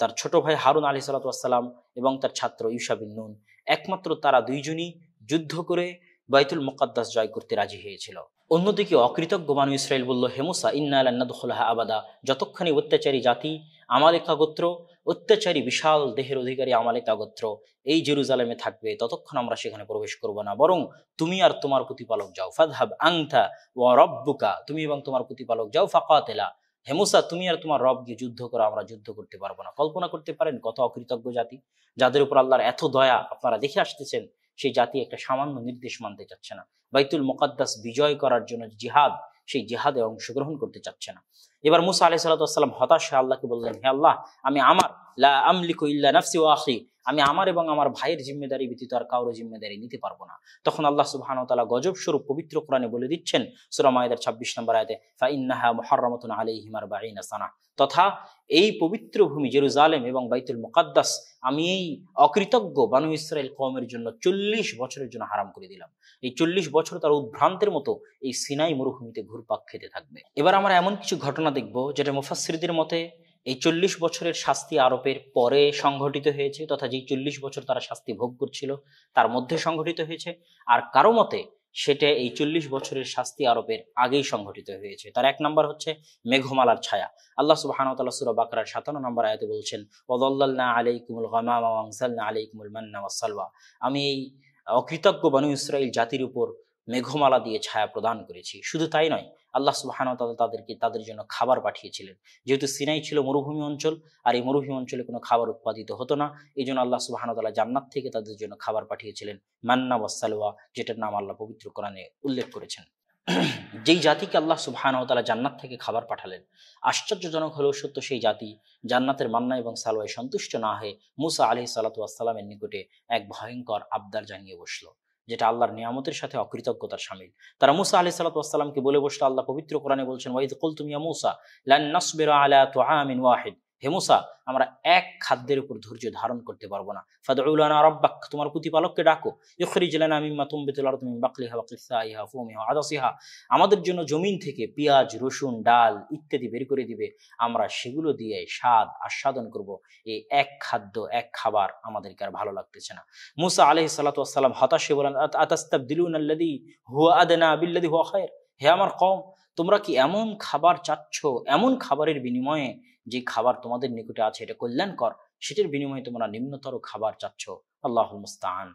তার ছোট ভাই হারুন আলাইহিস সালাতু ওয়াস সালাম এবং তার ছাত্র ইউশা বিন নুন। একমাত্র তারা দুইজনই যুদ্ধ করে বাইতুল মুকাদ্দাস জয় করতে রাজি হয়েছিল। অন্যদিকে অকৃতজ্ঞ বানু ইসরাইল বলল, হে মুসা ইন্না লান নাদখুলাহা আবাদা, যতক্ষণই অত্যাচারী জাতি আমালেকা গোত্র, অত্যাচারী বিশাল দেহের অধিকারী আমালেকা গোত্র এই জেরুজালেমে থাকবে, ততক্ষণ আমরা সেখানে প্রবেশ করব না, বরং তুমি আর তোমার প্রতিপালক যাও। ফাযহাব আনতা ওয়া রাব্বুকা, তুমি এবং তোমার প্রতিপালক যাও। ফাকাতিলা, হে মুসা, তুমি আর তোমার রব গিয়ে যুদ্ধ করো, আমরা যুদ্ধ করতে পারবো না। কল্পনা করতে পারেন কত অকৃতজ্ঞ জাতি, যাদের উপর আল্লাহর এত দয়া আপনারা দেখে আসতেছেন, সেই জাতি একটা সামান্য নির্দেশ মানতে চাচ্ছে না। বাইতুল মুকাদ্দাস বিজয় করার জন্য জিহাদ, সেই জিহাদে অংশগ্রহণ করতে চাচ্ছে না। এবার মুসা আলাইহিস সালাতু ওয়াস সালাম হতাশ হয়ে আল্লাহকে বললেন, হে আল্লাহ, আমি আমার লা আমলিকু ইল্লা নাফসি ওয়া আখি, আমি আমার এবং আমার ভাইয়ের জিম্মেদারি ব্যতীত আর কারো জিম্মেদারি নিতে পারবো না। তখন আল্লাহ সুবহানাহু ওয়া তাআলা গজব স্বরূপ পবিত্র কোরআনে বলে দিচ্ছেন সূরা মায়দার 26 নম্বর আয়াতে, ফা ইন্নাহা মুহাররামাতুন আলাইহিম 40 সানা, তথা এই পবিত্র ভূমি জেরুজালেম এবং বাইতুল মুকাদ্দাস আমি এই অকৃতজ্ঞ বানু ইসরাইল কওমের জন্য 40 বছরের জন্য হারাম করে দিলাম। এই 40 বছর তার উদ্ভ্রান্তের মতো এই সিনাই মরুভূমিতে ঘুরপাক খেতে থাকবে। এবার আমরা এমন কিছু ঘটনা দেখব যেটা মুফাসসিরদের মতে এই 40 বছরের শাস্তি আরোপের পরে সংঘটিত হয়েছে, তথা যেই 40 বছর তারা শাস্তি ভোগ করছিল তার মধ্যে সংঘটিত হয়েছে। আর কারো মতে সেটা এই 40 বছরের শাস্তি আরোপের আগেই সংঘটিত হয়েছে। তার এক নম্বর হচ্ছে মেঘমালার ছায়া। আল্লাহ সুবহানাহু ওয়া তাআলা সূরা বাকারার 57 নম্বর আয়াতে বলছেন, ওয়াযাল্লালনা আলাইকুমুল গামামা ওয়া আনজালনা আলাইকুমুল মান্না ওয়াস সালওয়া, আমি এই অকৃতজ্ঞ বনু ইসরাইল জাতির উপর মেঘমালা দিয়ে ছায়া প্রদান করেছি। শুধু তাই নয়, আল্লাহ সুবহানাহু ওয়া তাআলা তাদের জন্য খাবার পাঠিয়েছিলেন। যেহেতু সিনাই ছিল মরুভূমি অঞ্চল, আর এই মরুভূমি অঞ্চলে কোনো খাবার উৎপাদিত হতো না, এই জন্য আল্লাহ সুবহানাহু ওয়া তাআলা জান্নাত থেকে তাদের জন্য খাবার পাঠিয়েছিলেন, মান্না ওয়াস সালওয়া, যেটার নাম আল্লাহ পবিত্র কোরআনে উল্লেখ করেছেন। যেই জাতিকে আল্লাহ সুবহানাহু ওয়া তাআলা জান্নাত থেকে খাবার পাঠালেন, আশ্চর্যজনক হলেও সত্য, সেই জাতি জান্নাতের মান্না এবং সালওয়ায় সন্তুষ্ট না হয়ে মুসা আলাইহিস সালাতু ওয়াস সালামের নিকটে এক ভয়ঙ্কর আবদার জানিয়ে বসলো, যেটা আল্লাহর নিয়ামতের সাথে অকৃতজ্ঞতার শামিল। তারা মুসা আলাইহিস সালাতু ওয়াস সালামকে বলে বসলো, আল্লাহ পবিত্র কোরআনে বলছেন, ওয়াইদ কুলতুম ইয়া মুসা লান নাসবিরা আলা তুআমিন ওয়াহিদ, হে মুসা, আমরা এক খাদ্যের উপর ধৈর্য ধারণ করতে পারবো না। ফাদউ লানা রাব্বাক, তোমার প্রতিপালককে ডাকো। ইখরিজ লানা মিম্মা তুমবিতুল আরদু মিন বাকলিহা ওয়া কিসাইহা ফুমিহা ওয়া আদাসিহা, আমাদের জন্য জমিন থেকে পেঁয়াজ, রসুন, ডাল ইত্যাদি বের করে দিবে, আমরা সেগুলো দিয়ে স্বাদ আস্বাদন করব। এই এক খাদ্য, এক খাবার আমাদেরকে আর ভালো লাগতেছে না। মুসা আলাইহিস সালাতু ওয়াস সালাম হতাশ হয়ে বলেন, আতাস্তাবদিলুনা আল্লাযী হুয়া আদনা বিল্লাযী হুয়া খায়র, হে আমার কওম, তোমরা কি এমন খাবার চাচ্ছ, এমন খাবারের বিনিময়ে যে খাবার তোমাদের নিকটে আছে এটা কল্যাণকর, সেটার বিনিময়ে তোমরা নিম্নতর খাবার চাচ্ছ? আল্লাহুল মুস্তাআন।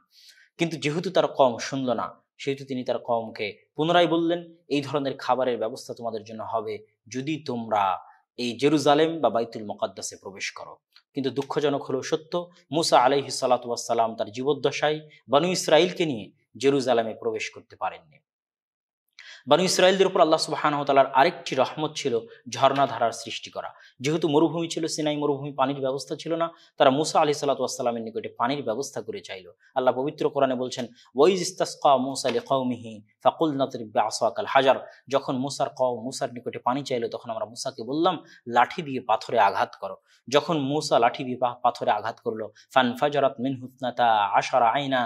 কিন্তু যেহেতু তার কওম শুনল না, সেহেতু তিনি তার কওমকে পুনরায় বললেন, এই ধরনের খাবারের ব্যবস্থা তোমাদের জন্য হবে যদি তোমরা এই জেরুজালেম বা বাইতুল মুকাদ্দাসে প্রবেশ করো। কিন্তু দুঃখজনক হলেও সত্য, মুসা আলাইহিস সালাতু ওয়াস সালাম তার জীবদ্দশায় বনু ইসরাইলকে নিয়ে জেরুজালেমে প্রবেশ করতে পারেননি। বনী ইসরায়েলদের উপর আল্লাহ সুবহানাহু ওয়া তাআলার আরেকটি রহমত ছিল ঝর্ণাধারার সৃষ্টি করা। যেহেতু মরুভূমি ছিল, সিনাই মরুভূমি, পানির ব্যবস্থা ছিল না, তারা মুসা আলাইহিস সালাতু ওয়াস সালামের নিকটে পানির ব্যবস্থা করে চাইল। আল্লাহ পবিত্র কোরআনে বলছেন, ওয়াইজ ইস্তাসকা মুসা লিকাওমিহি ফাকুলনা ইদরিব বিআসাকাল হাজার। যখন মুসার কওম মুসার নিকটে পানি চাইল, তখন আমরা মুসাকে বললাম লাঠি দিয়ে পাথরে আঘাত করো। যখন মুসা লাঠি দিয়ে পাথরে আঘাত করলো, ফানফাজারাত মিনহু ইসনাতা আশারা আইনা,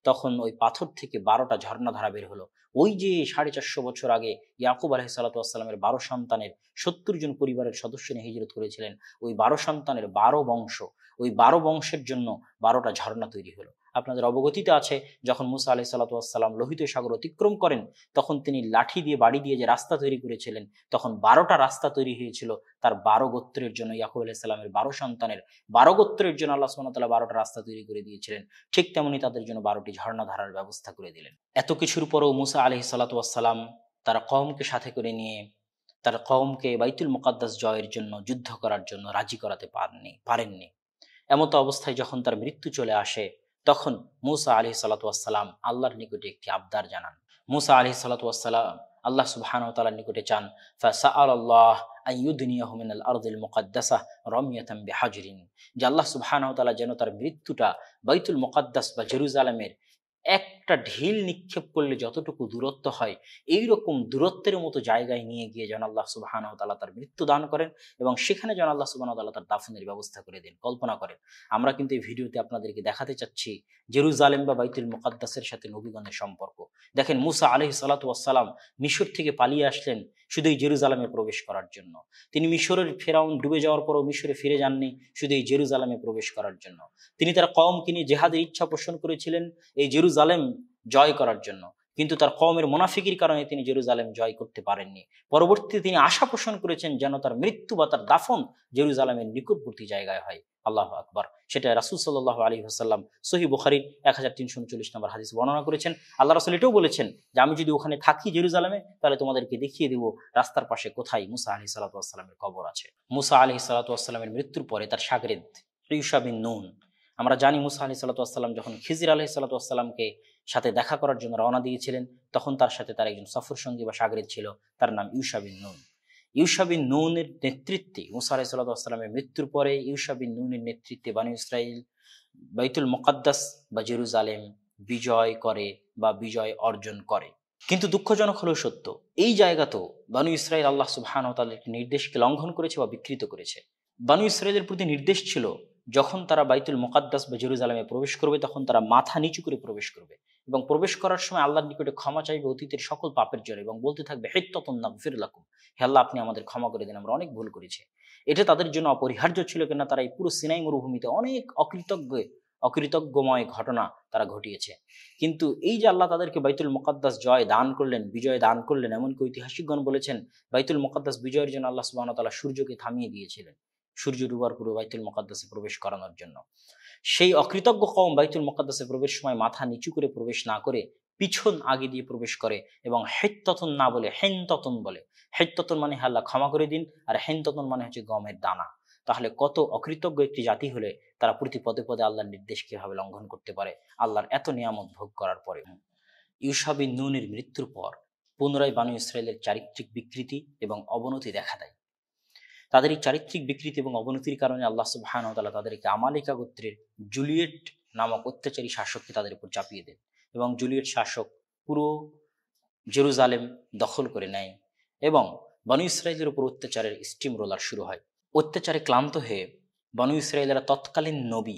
তখন ওই পাথর থেকে 12টা ঝর্ণাধারা বের হলো। ওই যে 450 বছর আগে ইয়াকুব আলাইহিস সালাতু ওয়াস সালামের 12 সন্তানের 70 জন পরিবারের সদস্য নিয়ে হিজরত করেছিলেন, ওই 12 সন্তানের 12 বংশ, ওই 12 বংশের জন্য 12টা ঝর্ণা তৈরি হলো। আপনাদের অবগতিতে আছে, যখন মুসা আলাইহিস সালাতু ওয়াস সালাম লোহিত সাগর অতিক্রম করেন, তখন তিনি লাঠি দিয়ে বাড়ি দিয়ে যে রাস্তা তৈরি করেছিলেন, তখন 12টা রাস্তা তৈরি হয়েছিল তার 12 গোত্রের জন্য। ইয়াকুব আলাইহিস সালামের 12 সন্তানের 12 গোত্রের জন্য আল্লাহ সুবহানাহু ওয়া তাআলা 12টা রাস্তা তৈরি করে দিয়েছিলেন। ঠিক তেমনি তাদের জন্য 12টি ঝর্ণাধারার ব্যবস্থা করে দিলেন। এত কিছুর পরেও মুসা আলাইহিস সালাতু ওয়াস সালাম তার কওমকে সাথে করে নিয়ে তার কওমকে বাইতুল মুকাদ্দাস জয়ের জন্য, যুদ্ধ করার জন্য রাজি করাতে পারেননি। এমতো অবস্থায় যখন তার মৃত্যু চলে আসে, তখন মুসা আলাইহিস সালাতু ওয়াস সালাম আল্লাহর নিকটে একটি আবদার জানান। মুসা আলাইহিস সালাতু ওয়াস সালাম আল্লাহ সুবহানাহু ওয়া তাআলার নিকটে চান, ফাসাআলাল্লাহ আন ইউদনিয়াহু মিনাল আরদিল মুকাদ্দাসাহ রামিয়াতান বিহাজরিন, যে আল্লাহ সুবহানাহু ওয়া তাআলা যেন তার মৃত্যুটা বাইতুল মুকাদ্দাস বা জেরুজালেমের একটা ঢিল নিক্ষেপ করলে যতটুকু দূরত্ব হয়, এইরকম দূরত্বের মতো জায়গায় নিয়ে গিয়ে যেন আল্লাহ সুবহানাহু ওয়া তাআলা তার মৃত্যু দান করেন, এবং সেখানে যেন আল্লাহ সুবহানাহু ওয়া তাআলা তার দাফনের ব্যবস্থা করে দেন। কল্পনা করেন, আমরা কিন্তু এই ভিডিওতে আপনাদেরকে দেখাতে চাচ্ছি জেরুজালেম বা বাইতুল মুকাদ্দাসের সাথে নবীগণের সম্পর্ক। দেখেন, মুসা আলাইহিস সালাতু ওয়াস সালাম মিশর থেকে পালিয়ে আসলেন শুধু এই জেরুজালেমে প্রবেশ করার জন্য। তিনি মিশরের ফেরাউন ডুবে যাওয়ার পরও মিশরে ফিরে যাননি শুধু এই জেরুজালেমে প্রবেশ করার জন্য। তিনি তার কওমকে নিয়ে জেহাদের ইচ্ছা পোষণ করেছিলেন এই জেরুজালেম জয় করার জন্য, কিন্তু তার কওমের মুনাফিকির কারণে তিনি জেরুজালেম জয় করতে পারেননি। পরবর্তীতে তিনি আশা পোষণ করেছেন যেন তার মৃত্যু বা তার দাফন জেরুজালেমের নিকটবর্তী জায়গায় হয়। আল্লাহু আকবার। সেটা রাসূল সাল্লাল্লাহু আলাইহি ওয়াসাল্লাম সহিহ বুখারীর 1339 নম্বর হাদিস বর্ণনা করেছেন। আল্লাহ রাসূল এটাও বলেছেন যে আমি যদি ওখানে থাকি জেরুজালেমে, তাহলে তোমাদেরকে দেখিয়ে দেব রাস্তার পাশে কোথায় মুসা আলাইহিস সালাতু ওয়াস সালামের কবর আছে। মুসা আলাইহিস সালাতু ওয়াস সালামের মৃত্যুর পরে তার শাগরেদ ইউশা বিন নুন, আমরা জানি মুসা আলাইহিস সালাতু ওয়াস সালাম যখন খিজির আলাইহিস সালাতু ওয়াস সালামকে সাথে দেখা করার জন্য রওনা দিয়েছিলেন, তখন তার সাথে তার একজন সফর সঙ্গী বা শাগরেদ ছিল, তার নাম ইউশা বিন নুন। ইউশা বিন নুনের নেতৃত্বে মুসা আলাইহিস সালাতু ওয়াস সালামের মৃত্যুর পরে ইউশা বিন নুনের নেতৃত্বে বনী ইসরাইল বাইতুল মুকাদ্দাস বা জেরুজালেম বিজয় করে বা বিজয় অর্জন করে। কিন্তু দুঃখজনক হলেও সত্য, এই জায়গাতেও বনী ইসরাইল আল্লাহ সুবহানাহু ওয়া তাআলার নির্দেশকে লঙ্ঘন করেছে বা বিকৃত করেছে। বনী ইসরাইলের প্রতি নির্দেশ ছিল যখন তারা বাইতুল মুকাদ্দাস বা জেরুজালেমে প্রবেশ করবে, তখন তারা মাথা নিচু করে প্রবেশ করবে এবং প্রবেশ করার সময় আল্লাহর নিকটে ক্ষমা চাইবে অতীতের সকল পাপের জন্য এবং বলতে থাকবে হিত্তাতুন নাগফির লাকুম, হে আল্লাহ আপনি আমাদের ক্ষমা করে দিন, আমরা অনেক ভুল করেছি। এটা তাদের জন্য অপরিহার্য ছিল, কেননা তারা এই পুরো সিনাই মরুভূমিতে অনেক অকৃতজ্ঞময় ঘটনা তারা ঘটিয়েছে। কিন্তু এই যে আল্লাহ তাদেরকে বাইতুল মুকাদ্দাস জয় দান করলেন, বিজয় দান করলেন, এমনকি ঐতিহাসিকগণ বলেছেন বাইতুল মুকাদ্দাস বিজয়ের জন্য আল্লাহ সুবহানাহু ওয়া তাআলা সূর্যকে থামিয়ে দিয়েছিলেন, সূর্য ডুবার পুরো বাইতুল মুকাদ্দাসে প্রবেশ করানোর জন্য। সেই অকৃতজ্ঞ কওম বাইতুল মুকাদ্দাসে প্রবেশ সময় মাথা নিচু করে প্রবেশ না করে পিছন আগে দিয়ে প্রবেশ করে এবং হিত্তাতুন না বলে হেনতাতুন বলে। হিত্তাতুন মানে আল্লাহ ক্ষমা করে দিন, আর হেনতাতুন মানে হচ্ছে গমের দানা। তাহলে কত অকৃতজ্ঞ একটি জাতি হলে তারা প্রতি পদে পদে আল্লাহর নির্দেশ কিভাবে লঙ্ঘন করতে পারে, আল্লাহর এত নিয়ামত ভোগ করার পরে। ইউশা বিন নুনের মৃত্যুর পর পুনরায় বনী ইসরাইলের চারিত্রিক বিকৃতি এবং অবনতি দেখা দেয়। তাদের এই চারিত্রিক বিকৃতি এবং অবনতির কারণে আল্লাহ সুবহানাহু ওয়া তাআলা তাদেরকে আমালিকা গোত্রের জুলিয়েট নামক অত্যাচারী শাসককে তাদের উপর চাপিয়ে দেন এবং জুলিয়েট শাসক পুরো জেরুজালেম দখল করে নেয় এবং বনী ইসরাইলের উপর অত্যাচারের স্টিম রোলার শুরু হয়। অত্যাচারে ক্লান্ত হয়ে বনী ইসরাইলেরা তৎকালীন নবী,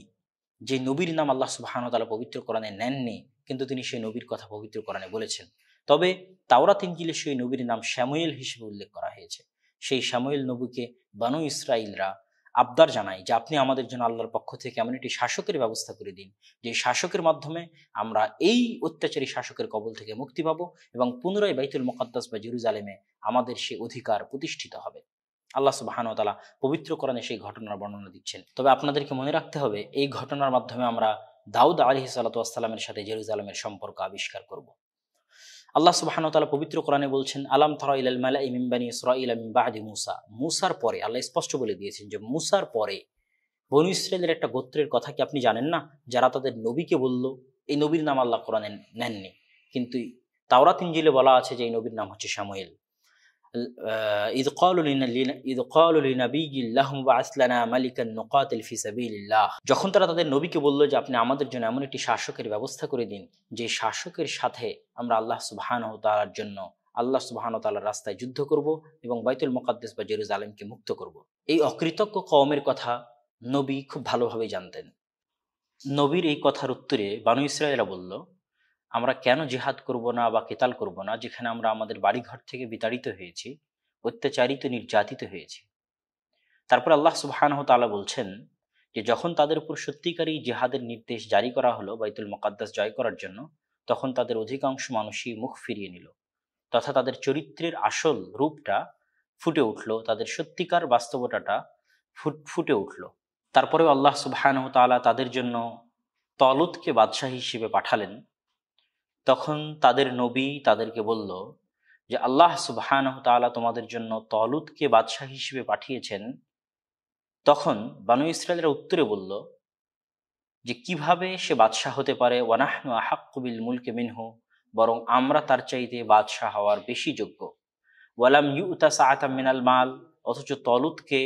যে নবীর নাম আল্লাহ সুবহানাহু ওয়া তাআলা পবিত্র কোরআনে নেননি, কিন্তু তিনি সেই নবীর কথা পবিত্র কোরআনে বলেছেন, তবে তাওরাত ইনজিলে সেই নবীর নাম শামুয়েল হিসেবে উল্লেখ করা হয়েছে। সেই শামুয়েল নবীকে বনী ইসরাইলরা আবদার জানায় যে আপনি আমাদের জন্য আল্লাহর পক্ষ থেকে এমন একটি শাসকের ব্যবস্থা করে দিন, যে শাসকের মাধ্যমে আমরা এই অত্যাচারী শাসকের কবল থেকে মুক্তি পাবো এবং পুনরায় বাইতুল মুকাদ্দাস বা জেরুজালেমে আমাদের সেই অধিকার প্রতিষ্ঠিত হবে। আল্লাহ সুবহানাহু ওয়া তাআলা পবিত্র কোরআনে সেই ঘটনার বর্ণনা দিচ্ছেন। তবে আপনাদেরকে মনে রাখতে হবে, এই ঘটনার মাধ্যমে আমরা দাউদ আলাইহিস সালাতু ওয়াস সালামের সাথে জেরুজালেমের সম্পর্ক আবিষ্কার করব। আল্লাহ সুবহানাহু ওয়া তাআলা পবিত্র কোরআনে বলছেন, আলাম তারা ইলাল মালাই মিন বানি ইসরাঈল মিন বাদি মুসা, মুসার পরে আল্লাহ স্পষ্ট বলে দিয়েছেন যে মুসার পরে বনী ইসরাইলের একটা গোত্রের কথা কি আপনি জানেন না, যারা তাদের নবীকে বলল, এই নবীর নাম আল্লাহ কোরআনে নেননি, কিন্তু তাওরাত ইনজিলে বলা আছে যে এই নবীর নাম হচ্ছে শামুয়েল। যখন তারা তাদের নবীকে বলল যে আপনি আমাদের জন্য এমন একটি শাসকের ব্যবস্থা করে দিন যে শাসকের সাথে আমরা আল্লাহ সুবহানাহু ওয়া তাআলার জন্য আল্লাহ সুবহানাহু ওয়া তাআলার রাস্তায় যুদ্ধ করব এবং বাইতুল মুকাদ্দাস বা জেরুজালেমকে মুক্ত করব। এই অকৃতজ্ঞ কওমের কথা নবী খুব ভালোভাবে জানতেন। নবীর এই কথার উত্তরে বানু ইসরায়েলরা বলল, আমরা কেন জিহাদ করব না বা কিতাল করব না, যেখানে আমরা আমাদের বাড়িঘর থেকে বিতাড়িত হয়েছি, অত্যাচারিত, নির্যাতিত হয়েছি। তারপর আল্লাহ সুবহানাহু ওয়া তাআলা বলছেন যে যখন তাদের উপর সত্যিকারী জিহাদের নির্দেশ জারি করা হলো বাইতুল মুকাদ্দাস জয় করার জন্য, তখন তাদের অধিকাংশ মানুষই মুখ ফিরিয়ে নিল, তথা তাদের চরিত্রের আসল রূপটা ফুটে উঠল, তাদের সত্যিকার বাস্তবতাটা ফুটে উঠল। তারপরেও আল্লাহ সুবহানাহু ওয়া তাআলা তাদের জন্য তলুতকে বাদশাহ হিসেবে পাঠালেন। তখন তাদের নবী তাদেরকে বলল যে আল্লাহ সুবহানাহু ওয়া তাআলা তোমাদের জন্য তলুতকে বাদশাহ হিসেবে পাঠিয়েছেন। তখন বানু ইসরায়েলরা উত্তরে বলল যে কিভাবে সে বাদশাহ হতে পারে, ওয়ানাহনু আহাক্কু বিল মুলকি মিনহু, বরং আমরা তার চাইতে বাদশাহ হওয়ার বেশি যোগ্য। ওয়ালাম ইউতা সাআতাম মিনাল মাল, অথচ তলুতকে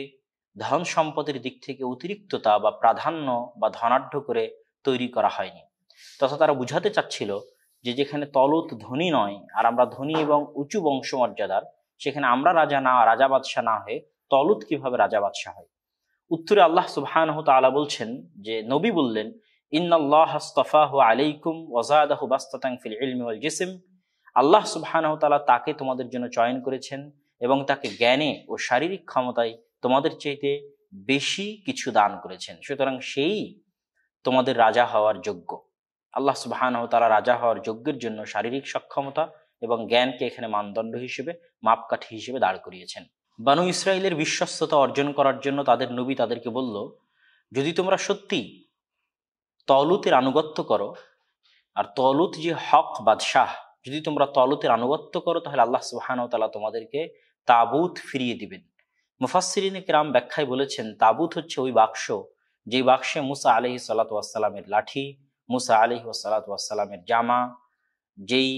ধন সম্পদের দিক থেকে অতিরিক্ততা বা প্রাধান্য বা ধনাঢ্য করে তৈরি করা হয়নি। তথা তারা বুঝাতে চাচ্ছিল যে যেখানে তলুত ধনী নয় আর আমরা ধনী এবং উঁচু বংশমর্যাদার, সেখানে আমরা রাজা বাদশাহ না হয়ে তলুত কিভাবে রাজা বাদশাহ হয়। উত্তরে আল্লাহ সুবহানাহু ওয়া তাআলা বলছেন যে নবী বললেন, ইন্নাল্লাহা আসতাফাহু আলাইকুম ওয়া যাদাহু বাসতাতান ফিল ইলমি ওয়াল জিসম, আল্লাহ সুবহানাহু ওয়া তাআলা তাকে তোমাদের জন্য চয়ন করেছেন এবং তাকে জ্ঞানে ও শারীরিক ক্ষমতায় তোমাদের চাইতে বেশি কিছু দান করেছেন, সুতরাং সেই তোমাদের রাজা হওয়ার যোগ্য। আল্লাহ সুবহানাহু ওয়া তাআলা রাজা হওয়ার যোগ্যের জন্য শারীরিক সক্ষমতা এবং জ্ঞানকে এখানে মানদণ্ড হিসেবে, মাপকাঠি হিসেবে দাঁড় করিয়েছেন। বানু ইসরায়েলের বিশ্বস্ততা অর্জন করার জন্য তাদের নবী তাদেরকে বলল, যদি তোমরা সত্যি তলুতের আনুগত্য করো, আর তলুত যে হক বাদশাহ, যদি তোমরা তলুতের আনুগত্য করো তাহলে আল্লাহ সুবহানাহু ওয়া তাআলা তোমাদেরকে তাবুত ফিরিয়ে দিবেন। মুফাসসিরিনে কেরাম ব্যাখ্যায় বলেছেন, তাবুত হচ্ছে ওই বাক্স যেই বাক্সে মুসা আলাইহিস সালাতু ওয়াস সালামের লাঠি, মুসা আলাইহিস সালাতু ওয়াস সালামের জামা, যেই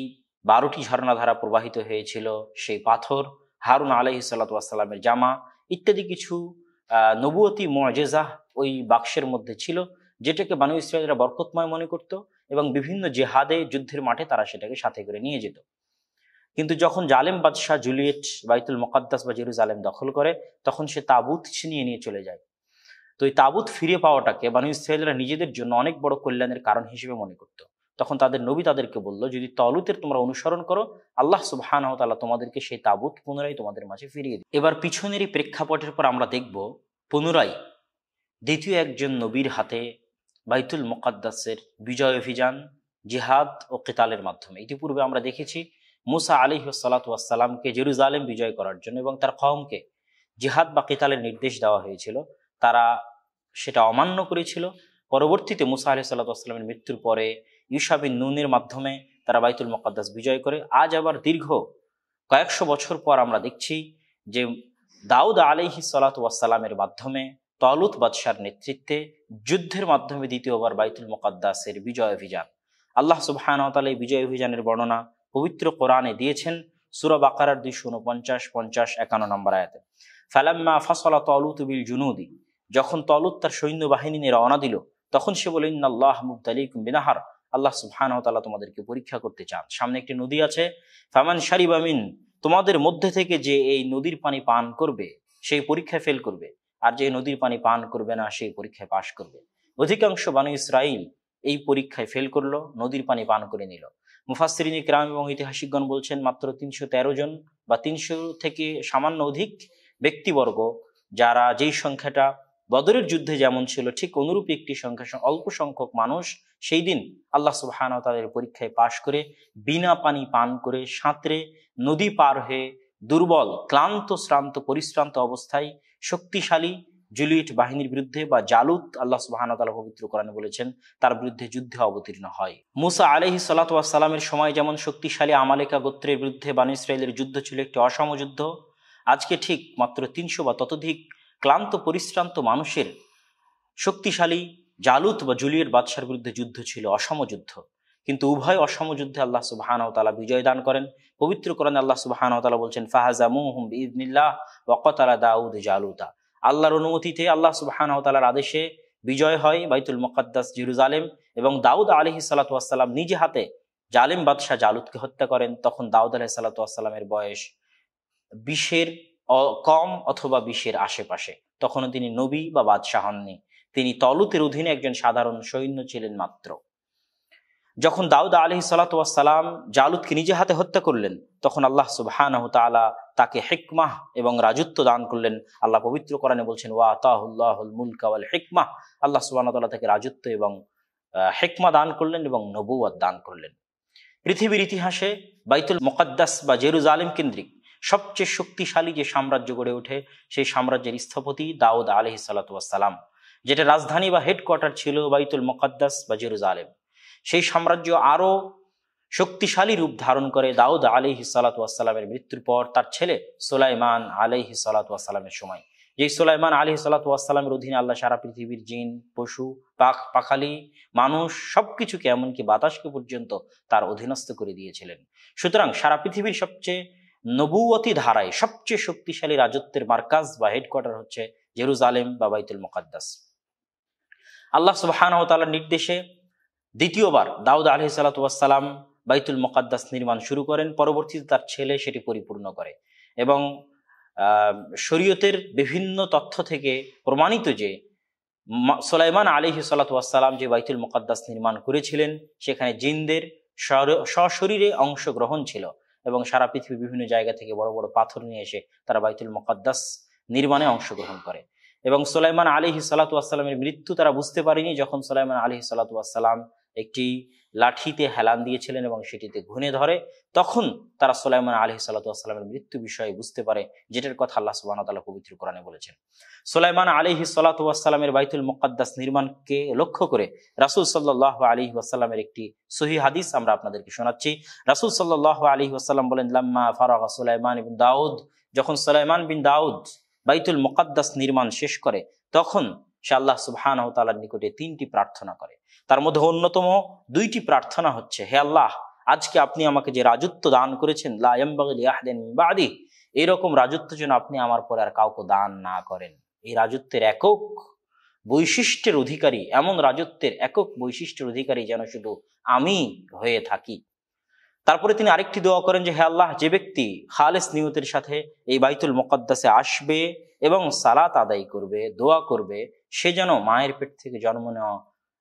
12টি ঝর্ণাধারা প্রবাহিত হয়েছিল সেই পাথর, হারুন আলাইহিস সালাতু ওয়াস সালামের জামা ইত্যাদি কিছু নবুয়তি মুআজিজা ওই বাক্সের মধ্যে ছিল, যেটাকে বানু ইসরায়েলরা বরকতময় মনে করত এবং বিভিন্ন জিহাদে, যুদ্ধের মাঠে তারা সেটাকে সাথে করে নিয়ে যেত। কিন্তু যখন জালেম বাদশাহ জুলিয়েট বাইতুল মুকাদ্দাস বা জেরুজালেম দখল করে, তখন সে তাবুত ছিনিয়ে নিয়ে চলে যায়। তো এই তাবুত ফিরে পাওয়াটাকে বানু ইসরায়েলরা নিজেদের জন্য অনেক বড় কল্যাণের কারণ হিসেবে মনে করত। তখন তাদের নবী তাদেরকে বলল, যদি তলুতের তোমরা অনুসরণ করো, আল্লাহ সুবহানাহু ওয়া তাআলা তোমাদেরকে সেই তাবুত পুনরায় তোমাদের মাঝে ফিরিয়ে দিবে। এবার পিছনেরই প্রেক্ষাপটের পর আমরা দেখব পুনরায় দ্বিতীয় একজন নবীর হাতে বাইতুল মুকাদ্দাসের বিজয় অভিযান, জিহাদ ও কিতালের মাধ্যমে। ইতিপূর্বে আমরা দেখেছি মুসা আলাইহিস সালাতু ওয়াস সালামকে জেরুজালেম বিজয় করার জন্য এবং তার কওমকে জিহাদ বা কিতালের নির্দেশ দেওয়া হয়েছিল, তারা সেটা অমান্য করেছিল। পরবর্তীতে মুসা আলাইহিস সালাতু ওয়াস সালামের মৃত্যুর পরে ইউশা বিন নুনের মাধ্যমে তারা বাইতুল মুকাদ্দাস বিজয় করে। আজ আবার দীর্ঘ কয়েকশো বছর পর আমরা দেখছি যে দাউদ আলাইহিস সালাতু ওয়াস সালামের মাধ্যমে তলুত বাদশার নেতৃত্বে যুদ্ধের মাধ্যমে দ্বিতীয়বার বাইতুল মুকাদ্দাসের বিজয় অভিযান। আল্লাহ সুবহানাহু ওয়া তাআলা এই বিজয় অভিযানের বর্ণনা পবিত্র কোরআনে দিয়েছেন সূরা বাকারার 249, 50, 51 নম্বর আয়াতে। ফালাম্মা ফাসালা তালুত বিল জুনুদি, যখন তলুত তার সৈন্যবাহিনী নিয়ে রওনা দিল, তখন সে বলে, ইন্নাল্লাহা মুবতালিকুম বিনাহার, আল্লাহ সুবহানাহু ওয়া তাআলা তোমাদেরকে পরীক্ষা করতে চান। সামনে একটি নদী আছে, ফামান শারিবা মিন, তোমাদের মধ্যে থেকে যে এই নদীর পানি পান করবে সেই পরীক্ষায় ফেল করবে, আর যে নদীর পানি পান করবে না সেই পরীক্ষায় পাশ করবে। অধিকাংশ বানু ইসরাইল এই পরীক্ষায় ফেল করলো, নদীর পানি পান করে নিল। মুফাসসিরিন কিরাম এবং ঐতিহাসিকগণ বলছেন মাত্র 313 জন বা 300 থেকে সামান্য অধিক ব্যক্তিবর্গ, যারা যেই সংখ্যাটা বদরের যুদ্ধে যেমন ছিল ঠিক অনুরূপ একটি সংখ্যা, অল্প সংখ্যক মানুষ সেই দিন আল্লাহ সুবহানাহু ওয়া তাআলার পরীক্ষায় পাশ করে বিনা পানি পান করে সাঁতরে নদী পার হয়ে দুর্বল, ক্লান্ত, শ্রান্ত, পরিশ্রান্ত অবস্থায় শক্তিশালী জুলিয়েট বাহিনীর বিরুদ্ধে বা জালুত, আল্লাহ সুবহানাহু ওয়া তাআলা পবিত্র কোরআনে বলেছেন, তার বিরুদ্ধে যুদ্ধে অবতীর্ণ হয়। মুসা আলাইহিস সালাতু ওয়াস সালামের সময় যেমন শক্তিশালী আমালেকা গোত্রের বিরুদ্ধে বানু ইসরাইলের যুদ্ধ ছিল একটি অসম যুদ্ধ, আজকে ঠিক মাত্র 300 বা ততোধিক ক্লান্ত পরিশ্রান্ত মানুষের শক্তিশালী জালুত বা জুলিয়েট বাদশার বিরুদ্ধে যুদ্ধ ছিল অসম যুদ্ধ। কিন্তু উভয় অসম যুদ্ধে আল্লাহ সুবহানাহু ওয়া তাআলা বিজয় দান করেন। পবিত্র কোরআনে আল্লাহ সুবহানাহু ওয়া তাআলা বলছেন, ফাহাজামুহুম বিইذনিল্লাহ ওয়া ক্বাতালা দাউদ জালুতা। আল্লাহর অনুমতিতে, আল্লাহ সুবহানাহু ওয়া তাআলার আদেশে বিজয় হয় বাইতুল মুকাদ্দাস জেরুজালেম, এবং দাউদ আলাইহিস সালাতু ওয়াস সালাম নিজে হাতে জালেম বাদশাহ জালুতকে হত্যা করেন। তখন দাউদ আলাইহিস সালাতু ওয়াস সালামের বয়স 20-এর কম অথবা 20-এর আশেপাশে। তখনও তিনি নবী বা বাদশাহ হননি, তিনি তলুতের অধীনে একজন সাধারণ সৈন্য ছিলেন মাত্র। যখন দাউদ আলাইহিস সালাতু ওয়াস সালাম জালুতকে নিজে হাতে হত্যা করলেন, তখন আল্লাহ সুবহানাহু তাআলা তাকে হিকমাহ এবং রাজত্ব দান করলেন। আল্লাহ পবিত্র কোরআনে বলছেন, ওয়া আতাহুল্লাহুল মুলকা ওয়াল হিকমাহ। আল্লাহ সুবহানাহু তাআলা তাকে রাজত্ব এবং হিকমা দান করলেন এবং নবুয়ত দান করলেন। পৃথিবীর ইতিহাসে বাইতুল মুকাদ্দাস বা জেরুজালেম কেন্দ্রিক সবচেয়ে শক্তিশালী যে সাম্রাজ্য গড়ে ওঠে, সেই সাম্রাজ্যের স্থপতি দাউদ আলাইহিস সালাতু ওয়াস সালাম, যেটা রাজধানী বা হেডকোয়ার্টার ছিল বাইতুল মুকাদ্দাস বা জেরুজালেম। সেই সাম্রাজ্য আরো শক্তিশালী রূপ ধারণ করে দাউদ আলাইহিস সালাতু ওয়াস সালামের মৃত্যুর পর তার ছেলে সুলাইমান আলাইহিস সালাতু ওয়াস সালামের সময়। যেই সুলাইমান আলাইহিস সালাতু ওয়াস সালামের অধীনে আল্লাহ সারা পৃথিবীর জিন, পশু, পাখালি, মানুষ সবকিছুকে, এমনকি বাতাসকে পর্যন্ত তার অধীনস্থ করে দিয়েছিলেন। সুতরাং সারা পৃথিবীর সবচেয়ে নবুয়তি ধারায় সবচেয়ে শক্তিশালী রাজত্বের মার্কাজ বা হেডকোয়ার্টার হচ্ছে জেরুজালেম বা বাইতুল মুকাদ্দাস। আল্লাহ সুবহানাহু ওয়া তাআলার নির্দেশে দ্বিতীয়বার দাউদ আলাইহিস সালাতু ওয়াস সালাম বাইতুল মুকাদ্দাস নির্মাণ শুরু করেন। পরবর্তীতে তার ছেলে সেটি পরিপূর্ণ করে, এবং শরীয়তের বিভিন্ন তথ্য থেকে প্রমাণিত যে সুলাইমান আলাইহিস সালাতু ওয়াস সালাম যে বাইতুল মুকাদ্দাস নির্মাণ করেছিলেন, সেখানে জিনদের সশরীরে অংশগ্রহণ ছিল, এবং সারা পৃথিবীর বিভিন্ন জায়গা থেকে বড় বড় পাথর নিয়ে এসে তারা বাইতুল মুকাদ্দাস নির্মাণে অংশগ্রহণ করে। এবং সুলাইমান আলাইহিস সালাতু ওয়াস সালামের মৃত্যু তারা বুঝতে পারেনি যখন সুলাইমান আলাইহিস সালাতু ওয়াস সালাম একটি লাঠিতে হেলান দিয়েছিলেন এবং সেটিতে ঘুণে ধরে, তখন তারা সুলাইমান আলাইহিস সালাতু ওয়াস সালামের মৃত্যু বিষয়ে বুঝতে পারে, যেটার কথা আল্লাহ সুবহানাহু ওয়া তাআলা পবিত্র কোরআনে বলেছেন। সুলাইমান আলাইহিস সালাতু ওয়াস সালামের বাইতুল মুকাদ্দাস নির্মাণকে লক্ষ্য করে রাসূল সাল্লাল্লাহু আলাইহি ওয়াসাল্লামের একটি সহিহ হাদিস আমরা আপনাদেরকে শোনাচ্ছি। রাসূল সাল্লাল্লাহু আলাইহি ওয়াসাল্লাম বলেন, লাম্মা ফারাগা সুলাইমান ইবনে দাউদ, যখন সুলাইমান বিন দাউদ বাইতুল মুকাদ্দাস নির্মাণ শেষ করে, তখন সে আল্লাহ সুবহানাহু ওয়া তাআলার নিকটে 3টি প্রার্থনা করে। তার মধ্যে অন্যতম 2টি প্রার্থনা হচ্ছে, হে আল্লাহ, আজকে আপনি আমাকে যে রাজত্ব দান করেছেন, লা ইয়ামবাগি লিআহাদিন মিন বাদি, এরকম রাজত্ব যেন আপনি আমার পরে আর কাউকে দান না করেন। এই রাজত্বের একক বৈশিষ্ট্যের অধিকারী, এমন রাজত্বের একক বৈশিষ্ট্যের অধিকারী যেন শুধু আমি হয়ে থাকি। তারপরে তিনি আরেকটি দোয়া করেন যে, হে আল্লাহ, যে ব্যক্তি খালেস নিয়তের সাথে এই বাইতুল মুকাদ্দাসে আসবে এবং সালাত আদায় করবে, দোয়া করবে, সে যেন মায়ের পেট থেকে জন্ম নেওয়া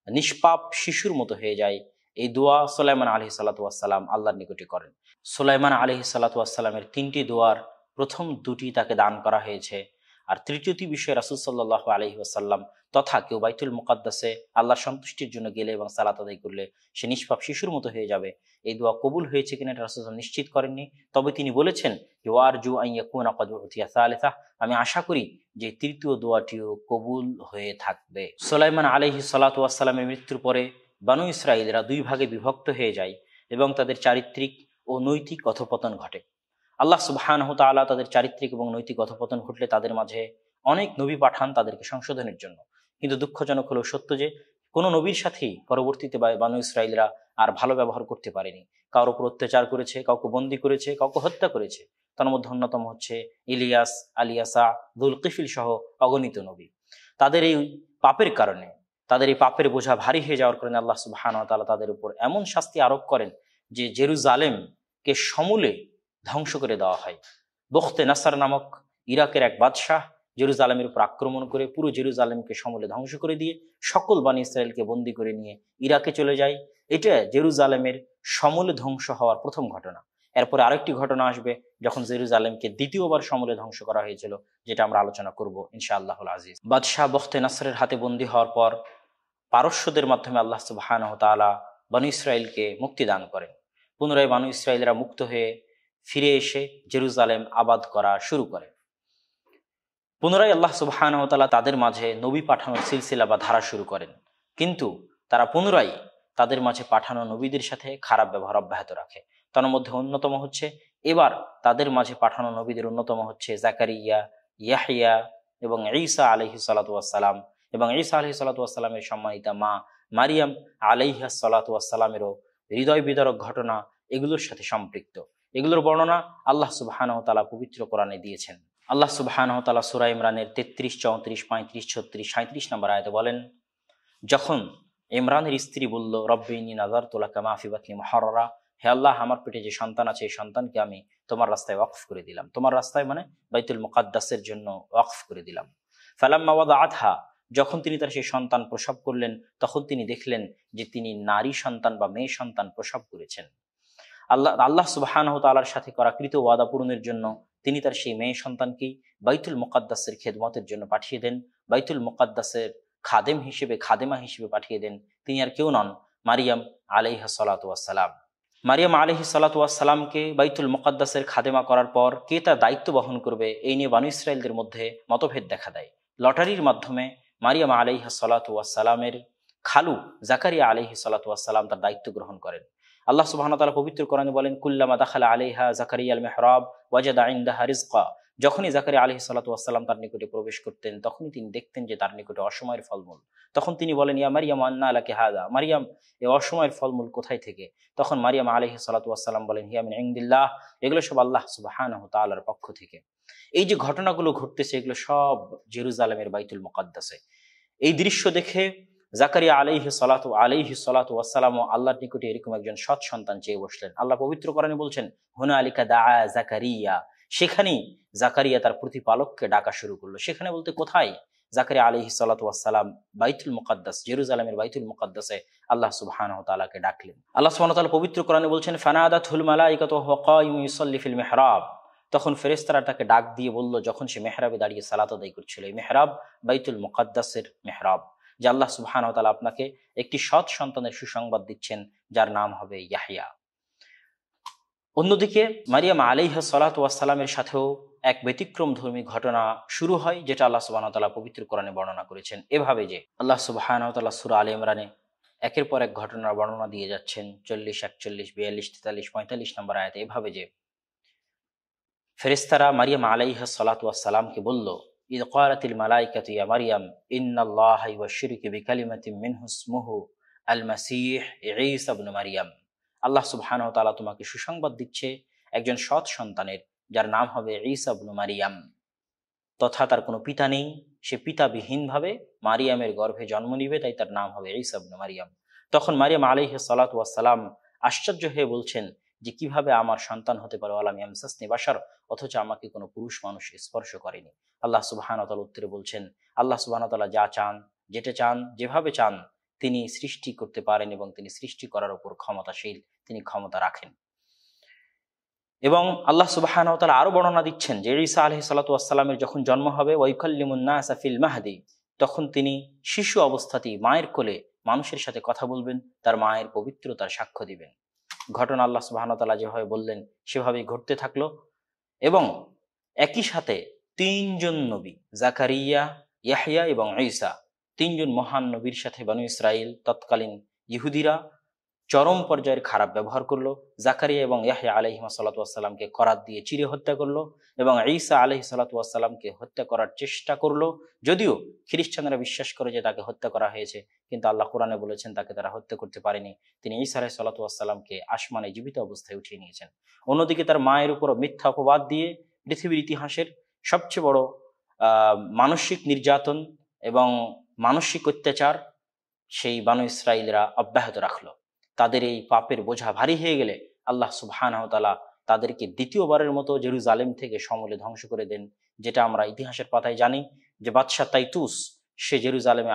নিষ্পাপ শিশুর মতো হয়ে যায়। এই দোয়া সুলাইমান আলাইহিস সালাতু ওয়াস সালাম আল্লাহর নিকটে করেন। সুলাইমান আলাইহিস সালাতু ওয়াস সালামের 3টি দোয়ার প্রথম 2টি তাকে দান করা হয়েছে, আর তৃতীয়টি বিষয়ে রাসূল সাল্লাল্লাহু আলাইহি ওয়াসাল্লাম তথা কেউ বাইতুল মুকাদ্দাসে আল্লাহর সন্তুষ্টির জন্য গেলে এবং সালাত আদায় করলে সে নিষ্পাপ শিশুর মতো হয়ে যাবে। এই দোয়া কবুল হয়েছে কিনা এটা রাসূল নিশ্চিত করেননি, তবে তিনি বলেছেন যে, ওয়ারজু আন ইয়াকুনা ক্বাদ উতিয়া সালিসা, আমি আশা করি যে তৃতীয় দোয়াটিও কবুল হয়ে থাকবে। সুলাইমান আলাইহিস সালাতু ওয়াস সালামের মৃত্যুর পরে বনু ইসরাঈলরা 2 ভাগে বিভক্ত হয়ে যায় এবং তাদের চারিত্রিক ও নৈতিক অধঃপতন ঘটে। আল্লাহ সুবহানাহু তাআলা তাদের চারিত্রিক এবং নৈতিক অধঃপতন ঘটলে তাদের মাঝে অনেক নবী পাঠান তাদেরকে সংশোধনের জন্য। কিন্তু দুঃখজনক হলেও সত্য যে কোনো নবীর সাথেই পরবর্তীতে বনু ইসরাঈলরা আর ভালো ব্যবহার করতে পারেনি। কারোর উপর অত্যাচার করেছে, কাউকে বন্দী করেছে, কাউকে হত্যা করেছে। তার মধ্যে অন্যতম হচ্ছে ইলিয়াস, আলিয়াসা, যুলকিফিল সহ অগণিত নবী। তাদের এই পাপের কারণে, তাদের এই পাপের বোঝা ভারী হয়ে যাওয়ার কারণে আল্লাহ সুবহানাহু ওয়া তাআলা তাদের উপর এমন শাস্তি আরোপ করেন যে জেরুজালেমকে সমূলে ধ্বংস করে দেওয়া হয়। বখতে নাসার নামক ইরাকের এক বাদশাহ জেরুজালেমের উপর আক্রমণ করে পুরো জেরুজালেমকে সমূলে ধ্বংস করে দিয়ে সকল বনী ইসরায়েলকে বন্দী করে নিয়ে ইরাকে চলে যায়। এটা জেরুজালেমের সমূলে ধ্বংস হওয়ার প্রথম ঘটনা। এরপরে আরেকটি ঘটনা আসবে যখন জেরুজালেমকে দ্বিতীয়বার সমূলে ধ্বংস করা হয়েছিল, যেটা আমরা আলোচনা করব ইনশাআল্লাহুল আজিজ। বাদশাহ বখতে নাসরের হাতে বন্দী হওয়ার পর পারস্যদের মাধ্যমে আল্লাহ সুবহানাহু ওয়া তাআলা বনী ইসরায়েলকে মুক্তি দান করেন। পুনরায় বনী ইসরায়েলরা মুক্ত হয়ে ফিরে এসে জেরুজালেম আবাদ করা শুরু করে। পুনরায় আল্লাহ সুবহানাহু ওয়া তাআলা তাদের মাঝে নবী পাঠানোর সিলসিলা বা ধারা শুরু করেন, কিন্তু তারা পুনরায় তাদের মাঝে পাঠানো নবীদের সাথে খারাপ ব্যবহার অব্যাহত রাখে। তার মধ্যে অন্যতম হচ্ছে, এবার তাদের মাঝে পাঠানো নবীদের অন্যতম হচ্ছে জাকারিয়া, ইয়াহইয়া এবং ঈসা আলাইহিস সালাতু ওয়াস সালাম, এবং ঈসা আলাইহিস সালাতু ওয়াস সালামের সম্মানিতা মা মারিয়াম আলাইহিস সালাতু ওয়াস সালামেরও হৃদয় বিদারক ঘটনা এগুলোর সাথে সম্পৃক্ত। এগুলোর বর্ণনা আল্লাহ সুবহানাহু ওয়া তাআলা পবিত্র কোরআনে দিয়েছেন। আল্লাহ সুবহানাহু ওয়া তাআলা সূরা ইমরানের 33, 34, 35, 36, 37 নম্বর আয়াতে বলেন, যখন ইমরানের স্ত্রী বলল, রব্বি ইন্নী নাযারতু লাকা মা ফি বাতনি মুহাররারা, হে আল্লাহ, আমার পেটে যে সন্তান আছে এই সন্তানকে আমি তোমার রাস্তায় ওয়াকফ করে দিলাম। তোমার রাস্তায় মানে বাইতুল মুকাদ্দাসের জন্য ওয়াকফ করে দিলাম। ফালাম্মা ওয়াদাআতহা, যখন তিনি তার সেই সন্তান প্রসব করলেন, তখন তিনি দেখলেন যে তিনি নারী সন্তান বা মেয়ে সন্তান প্রসব করেছেন। আল্লাহ সুবহানাহু ওয়া তাআলার সাথে করা কৃত ওয়াদা পূরণের জন্য তিনি তার সেই মেয়ে সন্তানকেই বাইতুল মুকাদ্দাসের খেদমতের জন্য পাঠিয়ে দেন। বাইতুল মুকাদ্দাসের খাদেমা হিসেবে পাঠিয়ে দেন। তিনি আর কেউ নন, মারিয়াম আলাইহিস সালাতু ওয়াস সালাম। মারিয়াম আলাইহিস সালাতু ওয়াস সালামকে বাইতুল মুকাদ্দাসের খাদেমা করার পর কে তার দায়িত্ব বহন করবে, এই নিয়ে বনী ইসরাঈলদের মধ্যে মতভেদ দেখা দেয়। লটারির মাধ্যমে মারিয়াম আলাইহিস সালাতু ওয়াস সালামের খালু জাকারিয়া আলাইহিস সালাতু ওয়াস সালাম তার দায়িত্ব গ্রহণ করেন। আল্লাহ সুবহানাহু ওয়া তাআলা পবিত্র কোরআনে বলেন, কুল্লামা দাখালা আলাইহা জাকারিয়াল মিহরাব ওয়াজাদা ইনদাহা রিজকা, যখনই জাকারিয়া আলাইহিস সালাতু ওয়াস সালাম তার নিকটে প্রবেশ করতেন, তখনই তিনি দেখতেন যে তার নিকটে অসময়ের ফলমূল। তখন তিনি বলেন, ইয়া মারিয়াম আন্না লাকি হাযা, মারিয়াম, এই অসময়ের ফলমূল কোথায় থেকে? তখন মারিয়াম আলাইহিস সালাতু ওয়াস সালাম বলেন, হিয়া মিন ইনদিল্লাহ, এগুলো সব আল্লাহ সুবহানাহু ওয়া তাআলার পক্ষ থেকে। এই যে ঘটনাগুলো ঘটতেছে, এগুলো সব জেরুজালেমের বাইতুল মুকাদ্দাসে। এই দৃশ্য দেখে জাকারিয়া আলাইহিস সালাতু ওয়াস সালাম আল্লাহর নিকটে এরকম একজন সৎ সন্তান চেয়ে বসলেন। আল্লাহ পবিত্র কোরআনে বলছেন, হুনালিকা দাআ জাকারিয়া, সেখানেই জাকারিয়া তার প্রতিপালককে ডাকা শুরু করলো। সেখানে বলতে কোথায়? জাকারিয়া আলাইহিস সালাতু ওয়াস সালাম বাইতুল মুকাদ্দাস, জেরুজালেমের বাইতুল মুকাদ্দাসে আল্লাহ সুবহানাহু ওয়া তাআলাকে ডাকলেন। আল্লাহ সুবহানাহু ওয়া তাআলা পবিত্র কোরআনে বলছেন, ফানাদাতুল মালাইকাতু ওয়া হুয়া কায়িমুন ইউসাল্লি ফিল মিহরাব, তখন ফেরেশতারা তাকে ডাক দিয়ে বলল, যখন সে মেহরাবে দাঁড়িয়ে সালাত আদায় করছিল। এই মেহরাব বাইতুল মুকাদ্দাসের মেহরাব, যে আল্লাহ সুবহানাহু ওয়া তাআলা আপনাকে একটি সৎ সন্তানের সুসংবাদ দিচ্ছেন, যার নাম হবে ইয়াহইয়া। অন্যদিকে মারিয়াম আলাইহিস সালাতু ওয়াস সালামের সাথেও এক ব্যতিক্রমধর্মী ঘটনা শুরু হয়, যেটা আল্লাহ সুবহানাহু ওয়া তাআলা পবিত্র কোরআনে বর্ণনা করেছেন এভাবে যে আল্লাহ সুবহানাহু ওয়া তাআলা সূরা আলে ইমরানে একের পর এক ঘটনার বর্ণনা দিয়ে যাচ্ছেন। 40, 41, 42, 43, 45 নম্বর আয়াতে এভাবে যে ফেরেশতারা মারিয়াম আলাইহিস সালাতু ওয়াস সালামকে বলল, ইয ক্বালাতিল মালাইকাতু ইয়া মারিয়াম ইন্নাল্লাহা ইউবাশশিরুকি বিকালিমাতিন মিনহু ইসমুহু আল মাসীহ ঈসা ইবনে মারিয়াম, আল্লাহ সুবহানাহু ওয়া তাআলা তোমাকে সুসংবাদ দিচ্ছে একজন সৎ সন্তানের, যার নাম হবে ঈসা ইবনে মারিয়াম, তথা তার কোনো পিতা নেই, সে পিতাবিহীনভাবে মারিয়ামের গর্ভে জন্ম নিবে, তাই তার নাম হবে ঈসা ইবনে মারিয়াম। তখন মারিয়াম আলাইহিস সালাতু ওয়াস সালাম আশ্চর্য হয়ে বলছেন যে কিভাবে আমার সন্তান হতে পারে, ওয়ালাম ইয়ামসাসনি বাশার, অথচ আমাকে কোনো পুরুষ মানুষ স্পর্শ করেনি। আল্লাহ সুবহানাহু ওয়া তাআলা উত্তরে বলছেন, আল্লাহ সুবহানাহু ওয়া তাআলা যা চান, যেটা চান, যেভাবে চান তিনি সৃষ্টি করতে পারেন এবং তিনি সৃষ্টি করার উপর ক্ষমতাশীল, তিনি ক্ষমতা রাখেন। এবং আল্লাহ সুবহানাহু ওয়া তাআলা আরো বর্ণনা দিচ্ছেন যে ঈসা আলাইহিস সালাতু ওয়াস সালামের যখন জন্ম হবে, ওয়া ইউকাল্লিমুন নাসা ফিল মাহদি, তখন তিনি শিশু অবস্থাতেই মায়ের কোলে মানুষের সাথে কথা বলবেন, তার মায়ের পবিত্রতার সাক্ষ্য দিবেন। ঘটনা আল্লাহ সুবহানাহু ওয়া তাআলা যেভাবে বললেন সেভাবেই ঘটতে থাকলো। এবং একই সাথে তিনজন নবী, জাকারিয়া, ইয়াহইয়া এবং ঈসা, তিনজন মহান নবীর সাথে বনী ইসরাইল তৎকালীন ইহুদিরা চরম পর্যায়ের খারাপ ব্যবহার করলো। জাকারিয়া এবং ইয়াহইয়া আলাইহিস সালাতু ওয়াস সালামকে করাত দিয়ে চিরে হত্যা করলো এবং ঈসা আলাইহিস সালাতু ওয়াস সালামকে হত্যা করার চেষ্টা করলো। যদিও খ্রিস্টানরা বিশ্বাস করে যে তাকে হত্যা করা হয়েছে, কিন্তু আল্লাহ কোরআনে বলেছেন তাকে তারা হত্যা করতে পারেনি। তিনি ঈসা আলাইহিস সালাতু ওয়াস সালামকে আসমানে জীবিত অবস্থায় উঠিয়ে নিয়েছেন। অন্যদিকে তার মায়ের উপর মিথ্যা অপবাদ দিয়ে পৃথিবীর ইতিহাসের সবচেয়ে বড় মানসিক নির্যাতন এবং মানসিক অত্যাচার সেই বনী ইসরাইলরা অব্যাহত রাখলো। তাদের এই পাপের বোঝা ভারী হয়ে গেলে আল্লাহ সুবহানাহু ওয়া তাআলা তাদেরকে দ্বিতীয়বারের মতো জেরুজালেম থেকে সমূলে ধ্বংস করে দেন। যেটা আমরা ইতিহাসের পাতায় জানি যে বাদশাহ তাইতুস সে জেরুজালেমে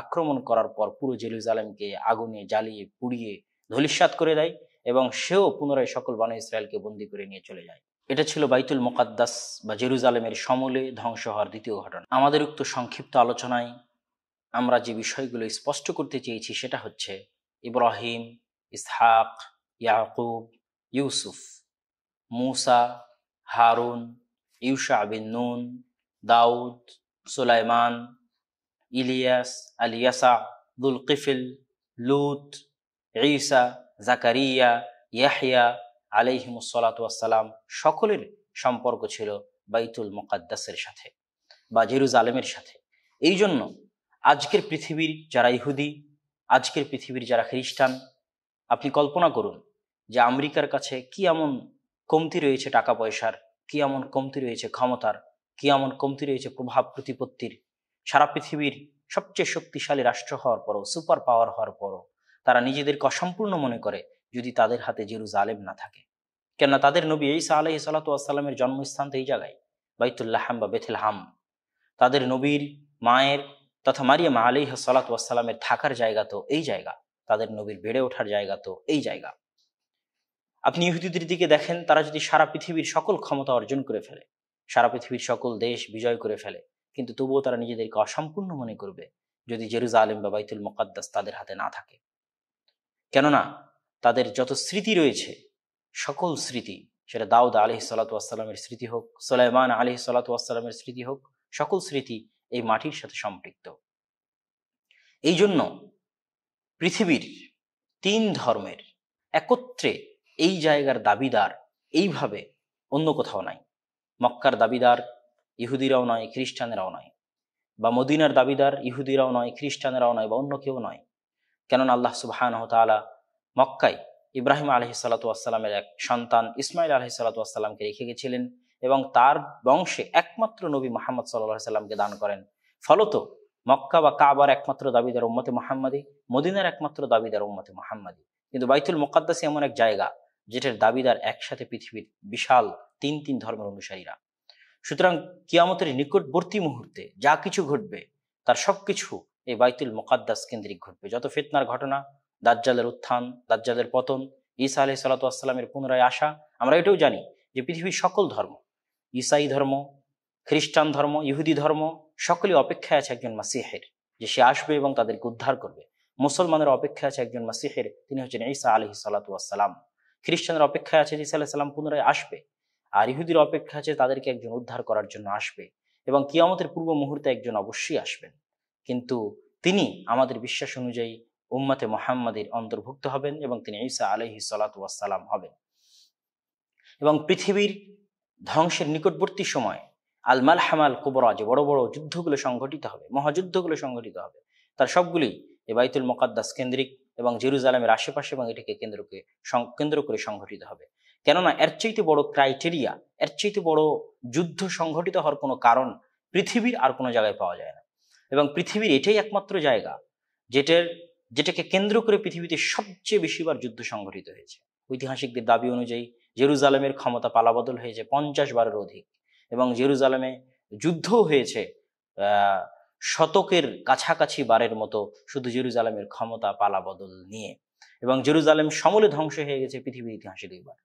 আক্রমণ করার পর পুরো জেরুজালেমকে আগুনে জ্বালিয়ে পুড়িয়ে ধূলিসাৎ করে দেয় এবং সেও পুনরায় সকল বনী ইসরায়েলকে বন্দী করে নিয়ে চলে যায়। এটা ছিল বাইতুল মুকাদ্দাস বা জেরুজালেমের সমূলে ধ্বংস হওয়ার দ্বিতীয় ঘটনা। আমাদের উক্ত সংক্ষিপ্ত আলোচনায় আমরা যে বিষয়গুলো স্পষ্ট করতে চেয়েছি সেটা হচ্ছে ইব্রাহিম, ইসহাক, ইয়াকুব, ইউসুফ, মুসা, হারুন, ইউশা বিন নুন, দাউদ, সুলাইমান, ইলিয়াস, আলিয়াসা, যুলকিফল, লূত, ঈসা, জাকারিয়া, ইয়াহইয়া আলাইহিমুস সালাতু ওয়াস সালাম সকলের সম্পর্ক ছিল বাইতুল মুকাদ্দাসের সাথে বা জেরুজালেমের সাথে। এই জন্য আজকের পৃথিবীর যারা ইহুদি, আজকের পৃথিবীর যারা খ্রিস্টান, আপনি কল্পনা করুন যে আমেরিকার কাছে কি এমন কমতি রয়েছে টাকা পয়সার, কি এমন কমতি রয়েছে ক্ষমতার, কি এমন কমতি রয়েছে প্রভাব প্রতিপত্তির। সারা পৃথিবীর সবচেয়ে শক্তিশালী রাষ্ট্র হওয়ার পরও, সুপার পাওয়ার হওয়ার পরও তারা নিজেদেরকে অসম্পূর্ণ মনে করে যদি তাদের হাতে জেরুজালেম না থাকে। কেননা তাদের নবী ঈসা আলাইহিস সালাতু ওয়াস সালামের জন্মস্থান তো এই জায়গায়, বাইতুল্লাহাম বা বেথেলহাম। তাদের নবীর মায়ের তথা মারিয়াম আলাইহিস সালাতু ওয়াস সালামের থাকার জায়গা তো এই জায়গা, তাদের নবীর বেড়ে ওঠার জায়গা তো এই জায়গা। আপনি ইহুদিদের দিকে দেখেন, তারা যদি সারা পৃথিবীর সকল ক্ষমতা অর্জন করে ফেলে, সারা পৃথিবীর সকল দেশ বিজয় করে ফেলে, কিন্তু তবুও তারা নিজেদেরকে অসম্পূর্ণ মনে করবে যদি জেরুজালেম বা বাইতুল মুকাদ্দাস তাদের হাতে না থাকে। কেননা তাদের যত স্মৃতি রয়েছে, সকল স্মৃতি, সেটা দাউদ আলাইহিস সালাতু ওয়াস সালামের স্মৃতি হোক, সুলাইমান আলাইহিস সালাতু ওয়াস সালামের স্মৃতি হোক, সকল স্মৃতি এই মাটির সাথে সম্পৃক্ত। এই জন্য পৃথিবীর 3 ধর্মের একত্রে এই জায়গার দাবিদার এইভাবে অন্য কোথাও নাই। মক্কার দাবিদার ইহুদিরাও নয়, খ্রিস্টানেরাও নয়, বা মদিনার দাবিদার ইহুদিরাও নয়, খ্রিস্টানেরাও নয়, বা অন্য কেউ নয়। কেননা আল্লাহ সুবহানাহু ওয়া তাআলা মক্কায় ইব্রাহিম আলাইহিস সালাতু ওয়াস সালামের এক সন্তান ইসমাইল আলাইহিস সালাতু ওয়াস সালামকে রেখে গেছিলেন এবং তার বংশে একমাত্র নবী মুহাম্মদ সাল্লাল্লাহু আলাইহি সাল্লামকে দান করেন। ফলত মক্কা বা কাবার একমাত্র দাবিদার উম্মতে মুহাম্মাদি, মদিনার একমাত্র দাবিদার উম্মতে মুহাম্মাদি। কিন্তু বাইতুল মুকাদ্দাস এমন এক জায়গা যেটার দাবিদার একসাথে পৃথিবীর বিশাল 3 ধর্মের অনুসারীরা। সুতরাং কিয়ামতের নিকটবর্তী মুহূর্তে যা কিছু ঘটবে তার সবকিছু এই বাইতুল মুকাদ্দাস কেন্দ্রিক ঘটবে। যত ফিতনার ঘটনা, দাজ্জালের উত্থান, দাজ্জালের পতন, ঈসা আলাইহিস সালাতু ওয়াস সালামের পুনরায় আসা, আমরা এটাও জানি যে পৃথিবীর সকল ধর্ম, ঈসাই ধর্ম, খ্রিস্টান ধর্ম, ইহুদি ধর্ম, সকলে অপেক্ষায় আছে একজন মাসিহের, যে সে আসবে এবং তাদেরকে উদ্ধার করবে। মুসলমানের অপেক্ষায় আছে একজন মাসিহের, তিনি হচ্ছেন ঈসা আলাইহিস সালাতু ওয়াস সালাম। খ্রিস্টানের অপেক্ষায় আছে ঈসা আলাইহিস সালাম পুনরায় আসবে, আর ইহুদির অপেক্ষা আছে তাদেরকে একজন উদ্ধার করার জন্য আসবে, এবং কিয়ামতের পূর্ব মুহূর্তে একজন অবশ্যই আসবেন। কিন্তু তিনি আমাদের বিশ্বাস অনুযায়ী উম্মতে মুহাম্মাদের অন্তর্ভুক্ত হবেন এবং তিনি ঈসা আলাইহিস সালাতু ওয়াস সালাম হবেন। এবং পৃথিবীর ধ্বংসের নিকটবর্তী সময় আল মালহামাল কুবরা, যে বড় বড় যুদ্ধগুলো সংঘটিত হবে, মহাযুদ্ধগুলো সংঘটিত হবে, তার সবগুলি এই বাইতুল মুকাদ্দাস কেন্দ্রিক এবং জেরুজালেমের আশেপাশে এবং এটাকে কেন্দ্র করে সংঘটিত হবে। কেননা এর চাইতে বড় ক্রাইটেরিয়া, এর চাইতে বড় যুদ্ধ সংঘটিত হওয়ার কোনো কারণ পৃথিবীর আর কোনো জায়গায় পাওয়া যায় না। এবং পৃথিবীর এটাই একমাত্র জায়গা যেটাকে কেন্দ্র করে পৃথিবীতে সবচেয়ে বেশিবার যুদ্ধ সংঘটিত হয়েছে। ঐতিহাসিকদের দাবি অনুযায়ী জেরুজালেমের ক্ষমতা পালাবদল হয়েছে 50 বারের অধিক, এবং জেরুজালেমে যুদ্ধও হয়েছে শতকের কাছাকাছি বারের মতো, শুধু জেরুজালেমের ক্ষমতা পালাবদল নিয়ে। এবং জেরুজালেম সমূলে ধ্বংস হয়ে গেছে পৃথিবীর ইতিহাসে 2 বার।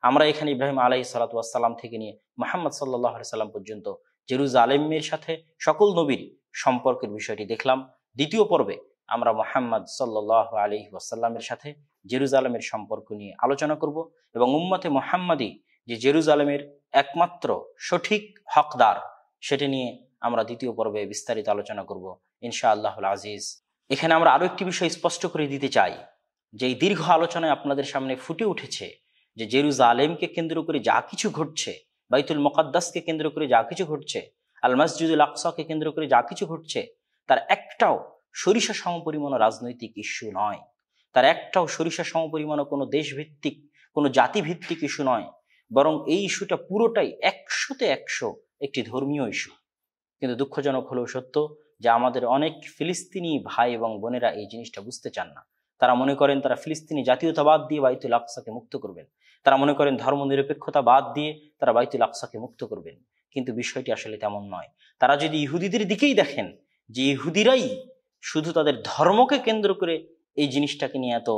আমরা এখানে ইব্রাহিম আলাইহিস সালাতু ওয়াস সালাম থেকে নিয়ে মুহাম্মদ সাল্লাল্লাহু আলাইহি সাল্লাম পর্যন্ত জেরুজালেমের সাথে সকল নবীর সম্পর্কের বিষয়টি দেখলাম। দ্বিতীয় পর্বে আমরা মুহাম্মদ সাল্লাল্লাহু আলাইহি ওয়াসাল্লামের সাথে জেরুজালেমের সম্পর্ক নিয়ে আলোচনা করব, এবং উম্মতে মুহাম্মাদি যে জেরুজালেমের একমাত্র সঠিক হকদার, সেটা নিয়ে আমরা দ্বিতীয় পর্বে বিস্তারিত আলোচনা করব ইনশাআল্লাহুল আজিজ। এখানে আমরা আরো একটি বিষয় স্পষ্ট করে দিতে চাই যে এই দীর্ঘ আলোচনায় আপনাদের সামনে ফুটে উঠেছে যে জেরুজালেমকে কেন্দ্র করে যা কিছু ঘটছে, বাইতুল মুকাদ্দাসকে কেন্দ্র করে যা কিছু ঘটছে, আল মসজিদুল আকসাকে কেন্দ্র করে যা কিছু ঘটছে, তার একটাও সরিষা সমপরিমাণ রাজনৈতিক ইস্যু নয়, তার একটাও সরিষা সমপরিমাণ কোনো দেশভিত্তিক, কোনো জাতিভিত্তিক ইস্যু নয়, বরং এই ইস্যুটা পুরোটাই 100তে 100 একটি ধর্মীয় ইস্যু। কিন্তু দুঃখজনক হলেও সত্য যে আমাদের অনেক ফিলিস্তিনি ভাই এবং বোনেরা এই জিনিসটা বুঝতে চান না। তারা মনে করেন তারা ফিলিস্তিনি জাতীয়তাবাদ দিয়ে বাইতুল আকসাকে মুক্ত করবেন, তারা মনে করেন ধর্ম নিরপেক্ষতা বাদ দিয়ে তারা বাইতুল আকসাকে মুক্ত করবেন। কিন্তু বিষয়টি আসলে তেমন নয়। তারা যদি ইহুদিদের দিকেই দেখেন যে ইহুদিরাই শুধু তাদের ধর্মকে কেন্দ্র করে এই জিনিসটাকে নিয়ে এত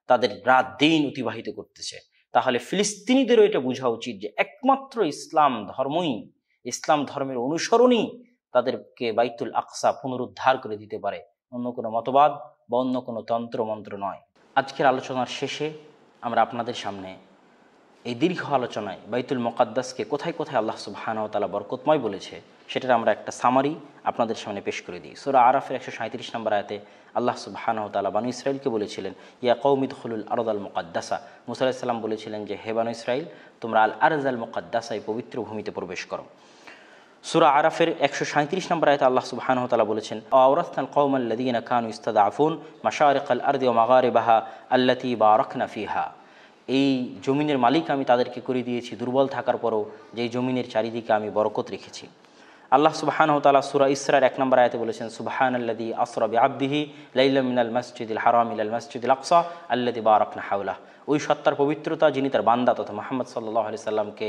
তাদের রাত দিন অতিবাহিত করতেছে, তাহলে ফিলিস্তিনিদেরও এটা বোঝা উচিত যে একমাত্র ইসলাম ধর্মই, ইসলাম ধর্মের অনুসরণই তাদেরকে বাইতুল আকসা পুনরুদ্ধার করে দিতে পারে, অন্য কোনো মতবাদ বা অন্য কোনো তন্ত্র মন্ত্র নয়। আজকের আলোচনার শেষে আমরা আপনাদের সামনে এই দীর্ঘ আলোচনায় বাইতুল মুকাদ্দাসকে কোথায় কোথায় আল্লাহ সুবহানাহু ওয়া তাআলা বরকতময় বলেছে সেটার আমরা একটা সামারি আপনাদের সামনে পেশ করে দিই। সূরা আরাফের 137 নম্বর আয়াতে আল্লাহ সুবহানাহু ওয়া তাআলা বনী ইসরাইলকে বলেছিলেন, ইয়া কওমি দুখুলুল আরদাল মুকাদ্দাসা। মুসা আলাইহিস সালাম বলেছিলেন যে হে বনী ইসরাইল, তোমরা আল আরজাল মুকাদ্দাসা, এই পবিত্র ভূমিতে প্রবেশ করো। সূরা আরাফের 137 নম্বর আয়াতে আল্লাহ সুবহানাহু ওয়া তাআলা বলেছেন, আওরাসনাল কওমাল্লাযীনা কানু ইসতাদআফুন মাশারিকাল আরদি ওয়া মাগারিবাহা আল্লাতী বারাকনা ফিহা। এই জমিনের মালিক আমি তাদেরকে করে দিয়েছি দুর্বল থাকার পরও, যেই জমিনের চারিদিকে আমি বরকত রেখেছি। আল্লাহ সুবহানাহু ওয়া তাআলা সূরা ইসরার 1 নম্বর আয়াতে বলেছেন, সুবহানাল্লাযী আসরা বিআবদিহি লাইলাম মিনাল মাসজিদিল হারাম ইলাল মাসজিদিল আকসা আল্লাযী বারাকনা হাওলা। ওই সত্তার পবিত্রতা যিনি তার বান্দা তথা মুহাম্মদ সাল্লাল্লাহু আলাইহি সাল্লামকে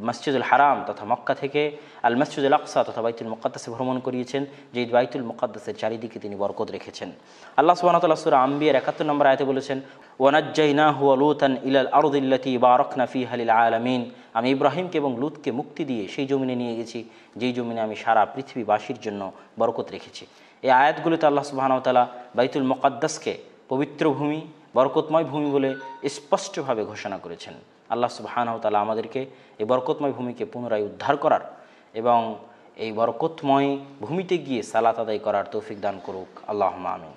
মসজিদুল হারাম তথা মক্কা থেকে আল মসজিদুল আকসা তথা বাইতুল মুকাদ্দাসে ভ্রমণ করিয়েছেন, যে বাইতুল মুকাদ্দাসের চারিদিকে তিনি বরকত রেখেছেন। আল্লাহ সুবহানাহু ওয়া তাআলা সূরা আম্বিয়ার 71 নম্বর আয়াতে বলেছেন, ওয়ানাজ্জাইনাহু ওয়া লূতান ইলাল আরদিল্লাতী বারাকনা ফিহা লিল আলামিন। আমি ইব্রাহিমকে এবং লূতকে মুক্তি দিয়ে সেই জমিনে নিয়ে গেছি, যেই জমিনে আমি সারা পৃথিবীবাসীর জন্য বরকত রেখেছি। এই আয়াতগুলোতে আল্লাহ সুবহানাহু ওয়া তাআলা বাইতুল মুকাদ্দাসকে পবিত্র ভূমি, বরকতময় ভূমি বলে স্পষ্টভাবে ঘোষণা করেছেন। আল্লাহ সুবহানাহু ওয়া তাআলা আমাদেরকে এই বরকতময় ভূমিকে পুনরায় উদ্ধার করার এবং এই বরকতময় ভূমিতে গিয়ে সালাত আদায় করার তৌফিক দান করুক। আল্লাহুম্মা আমিন।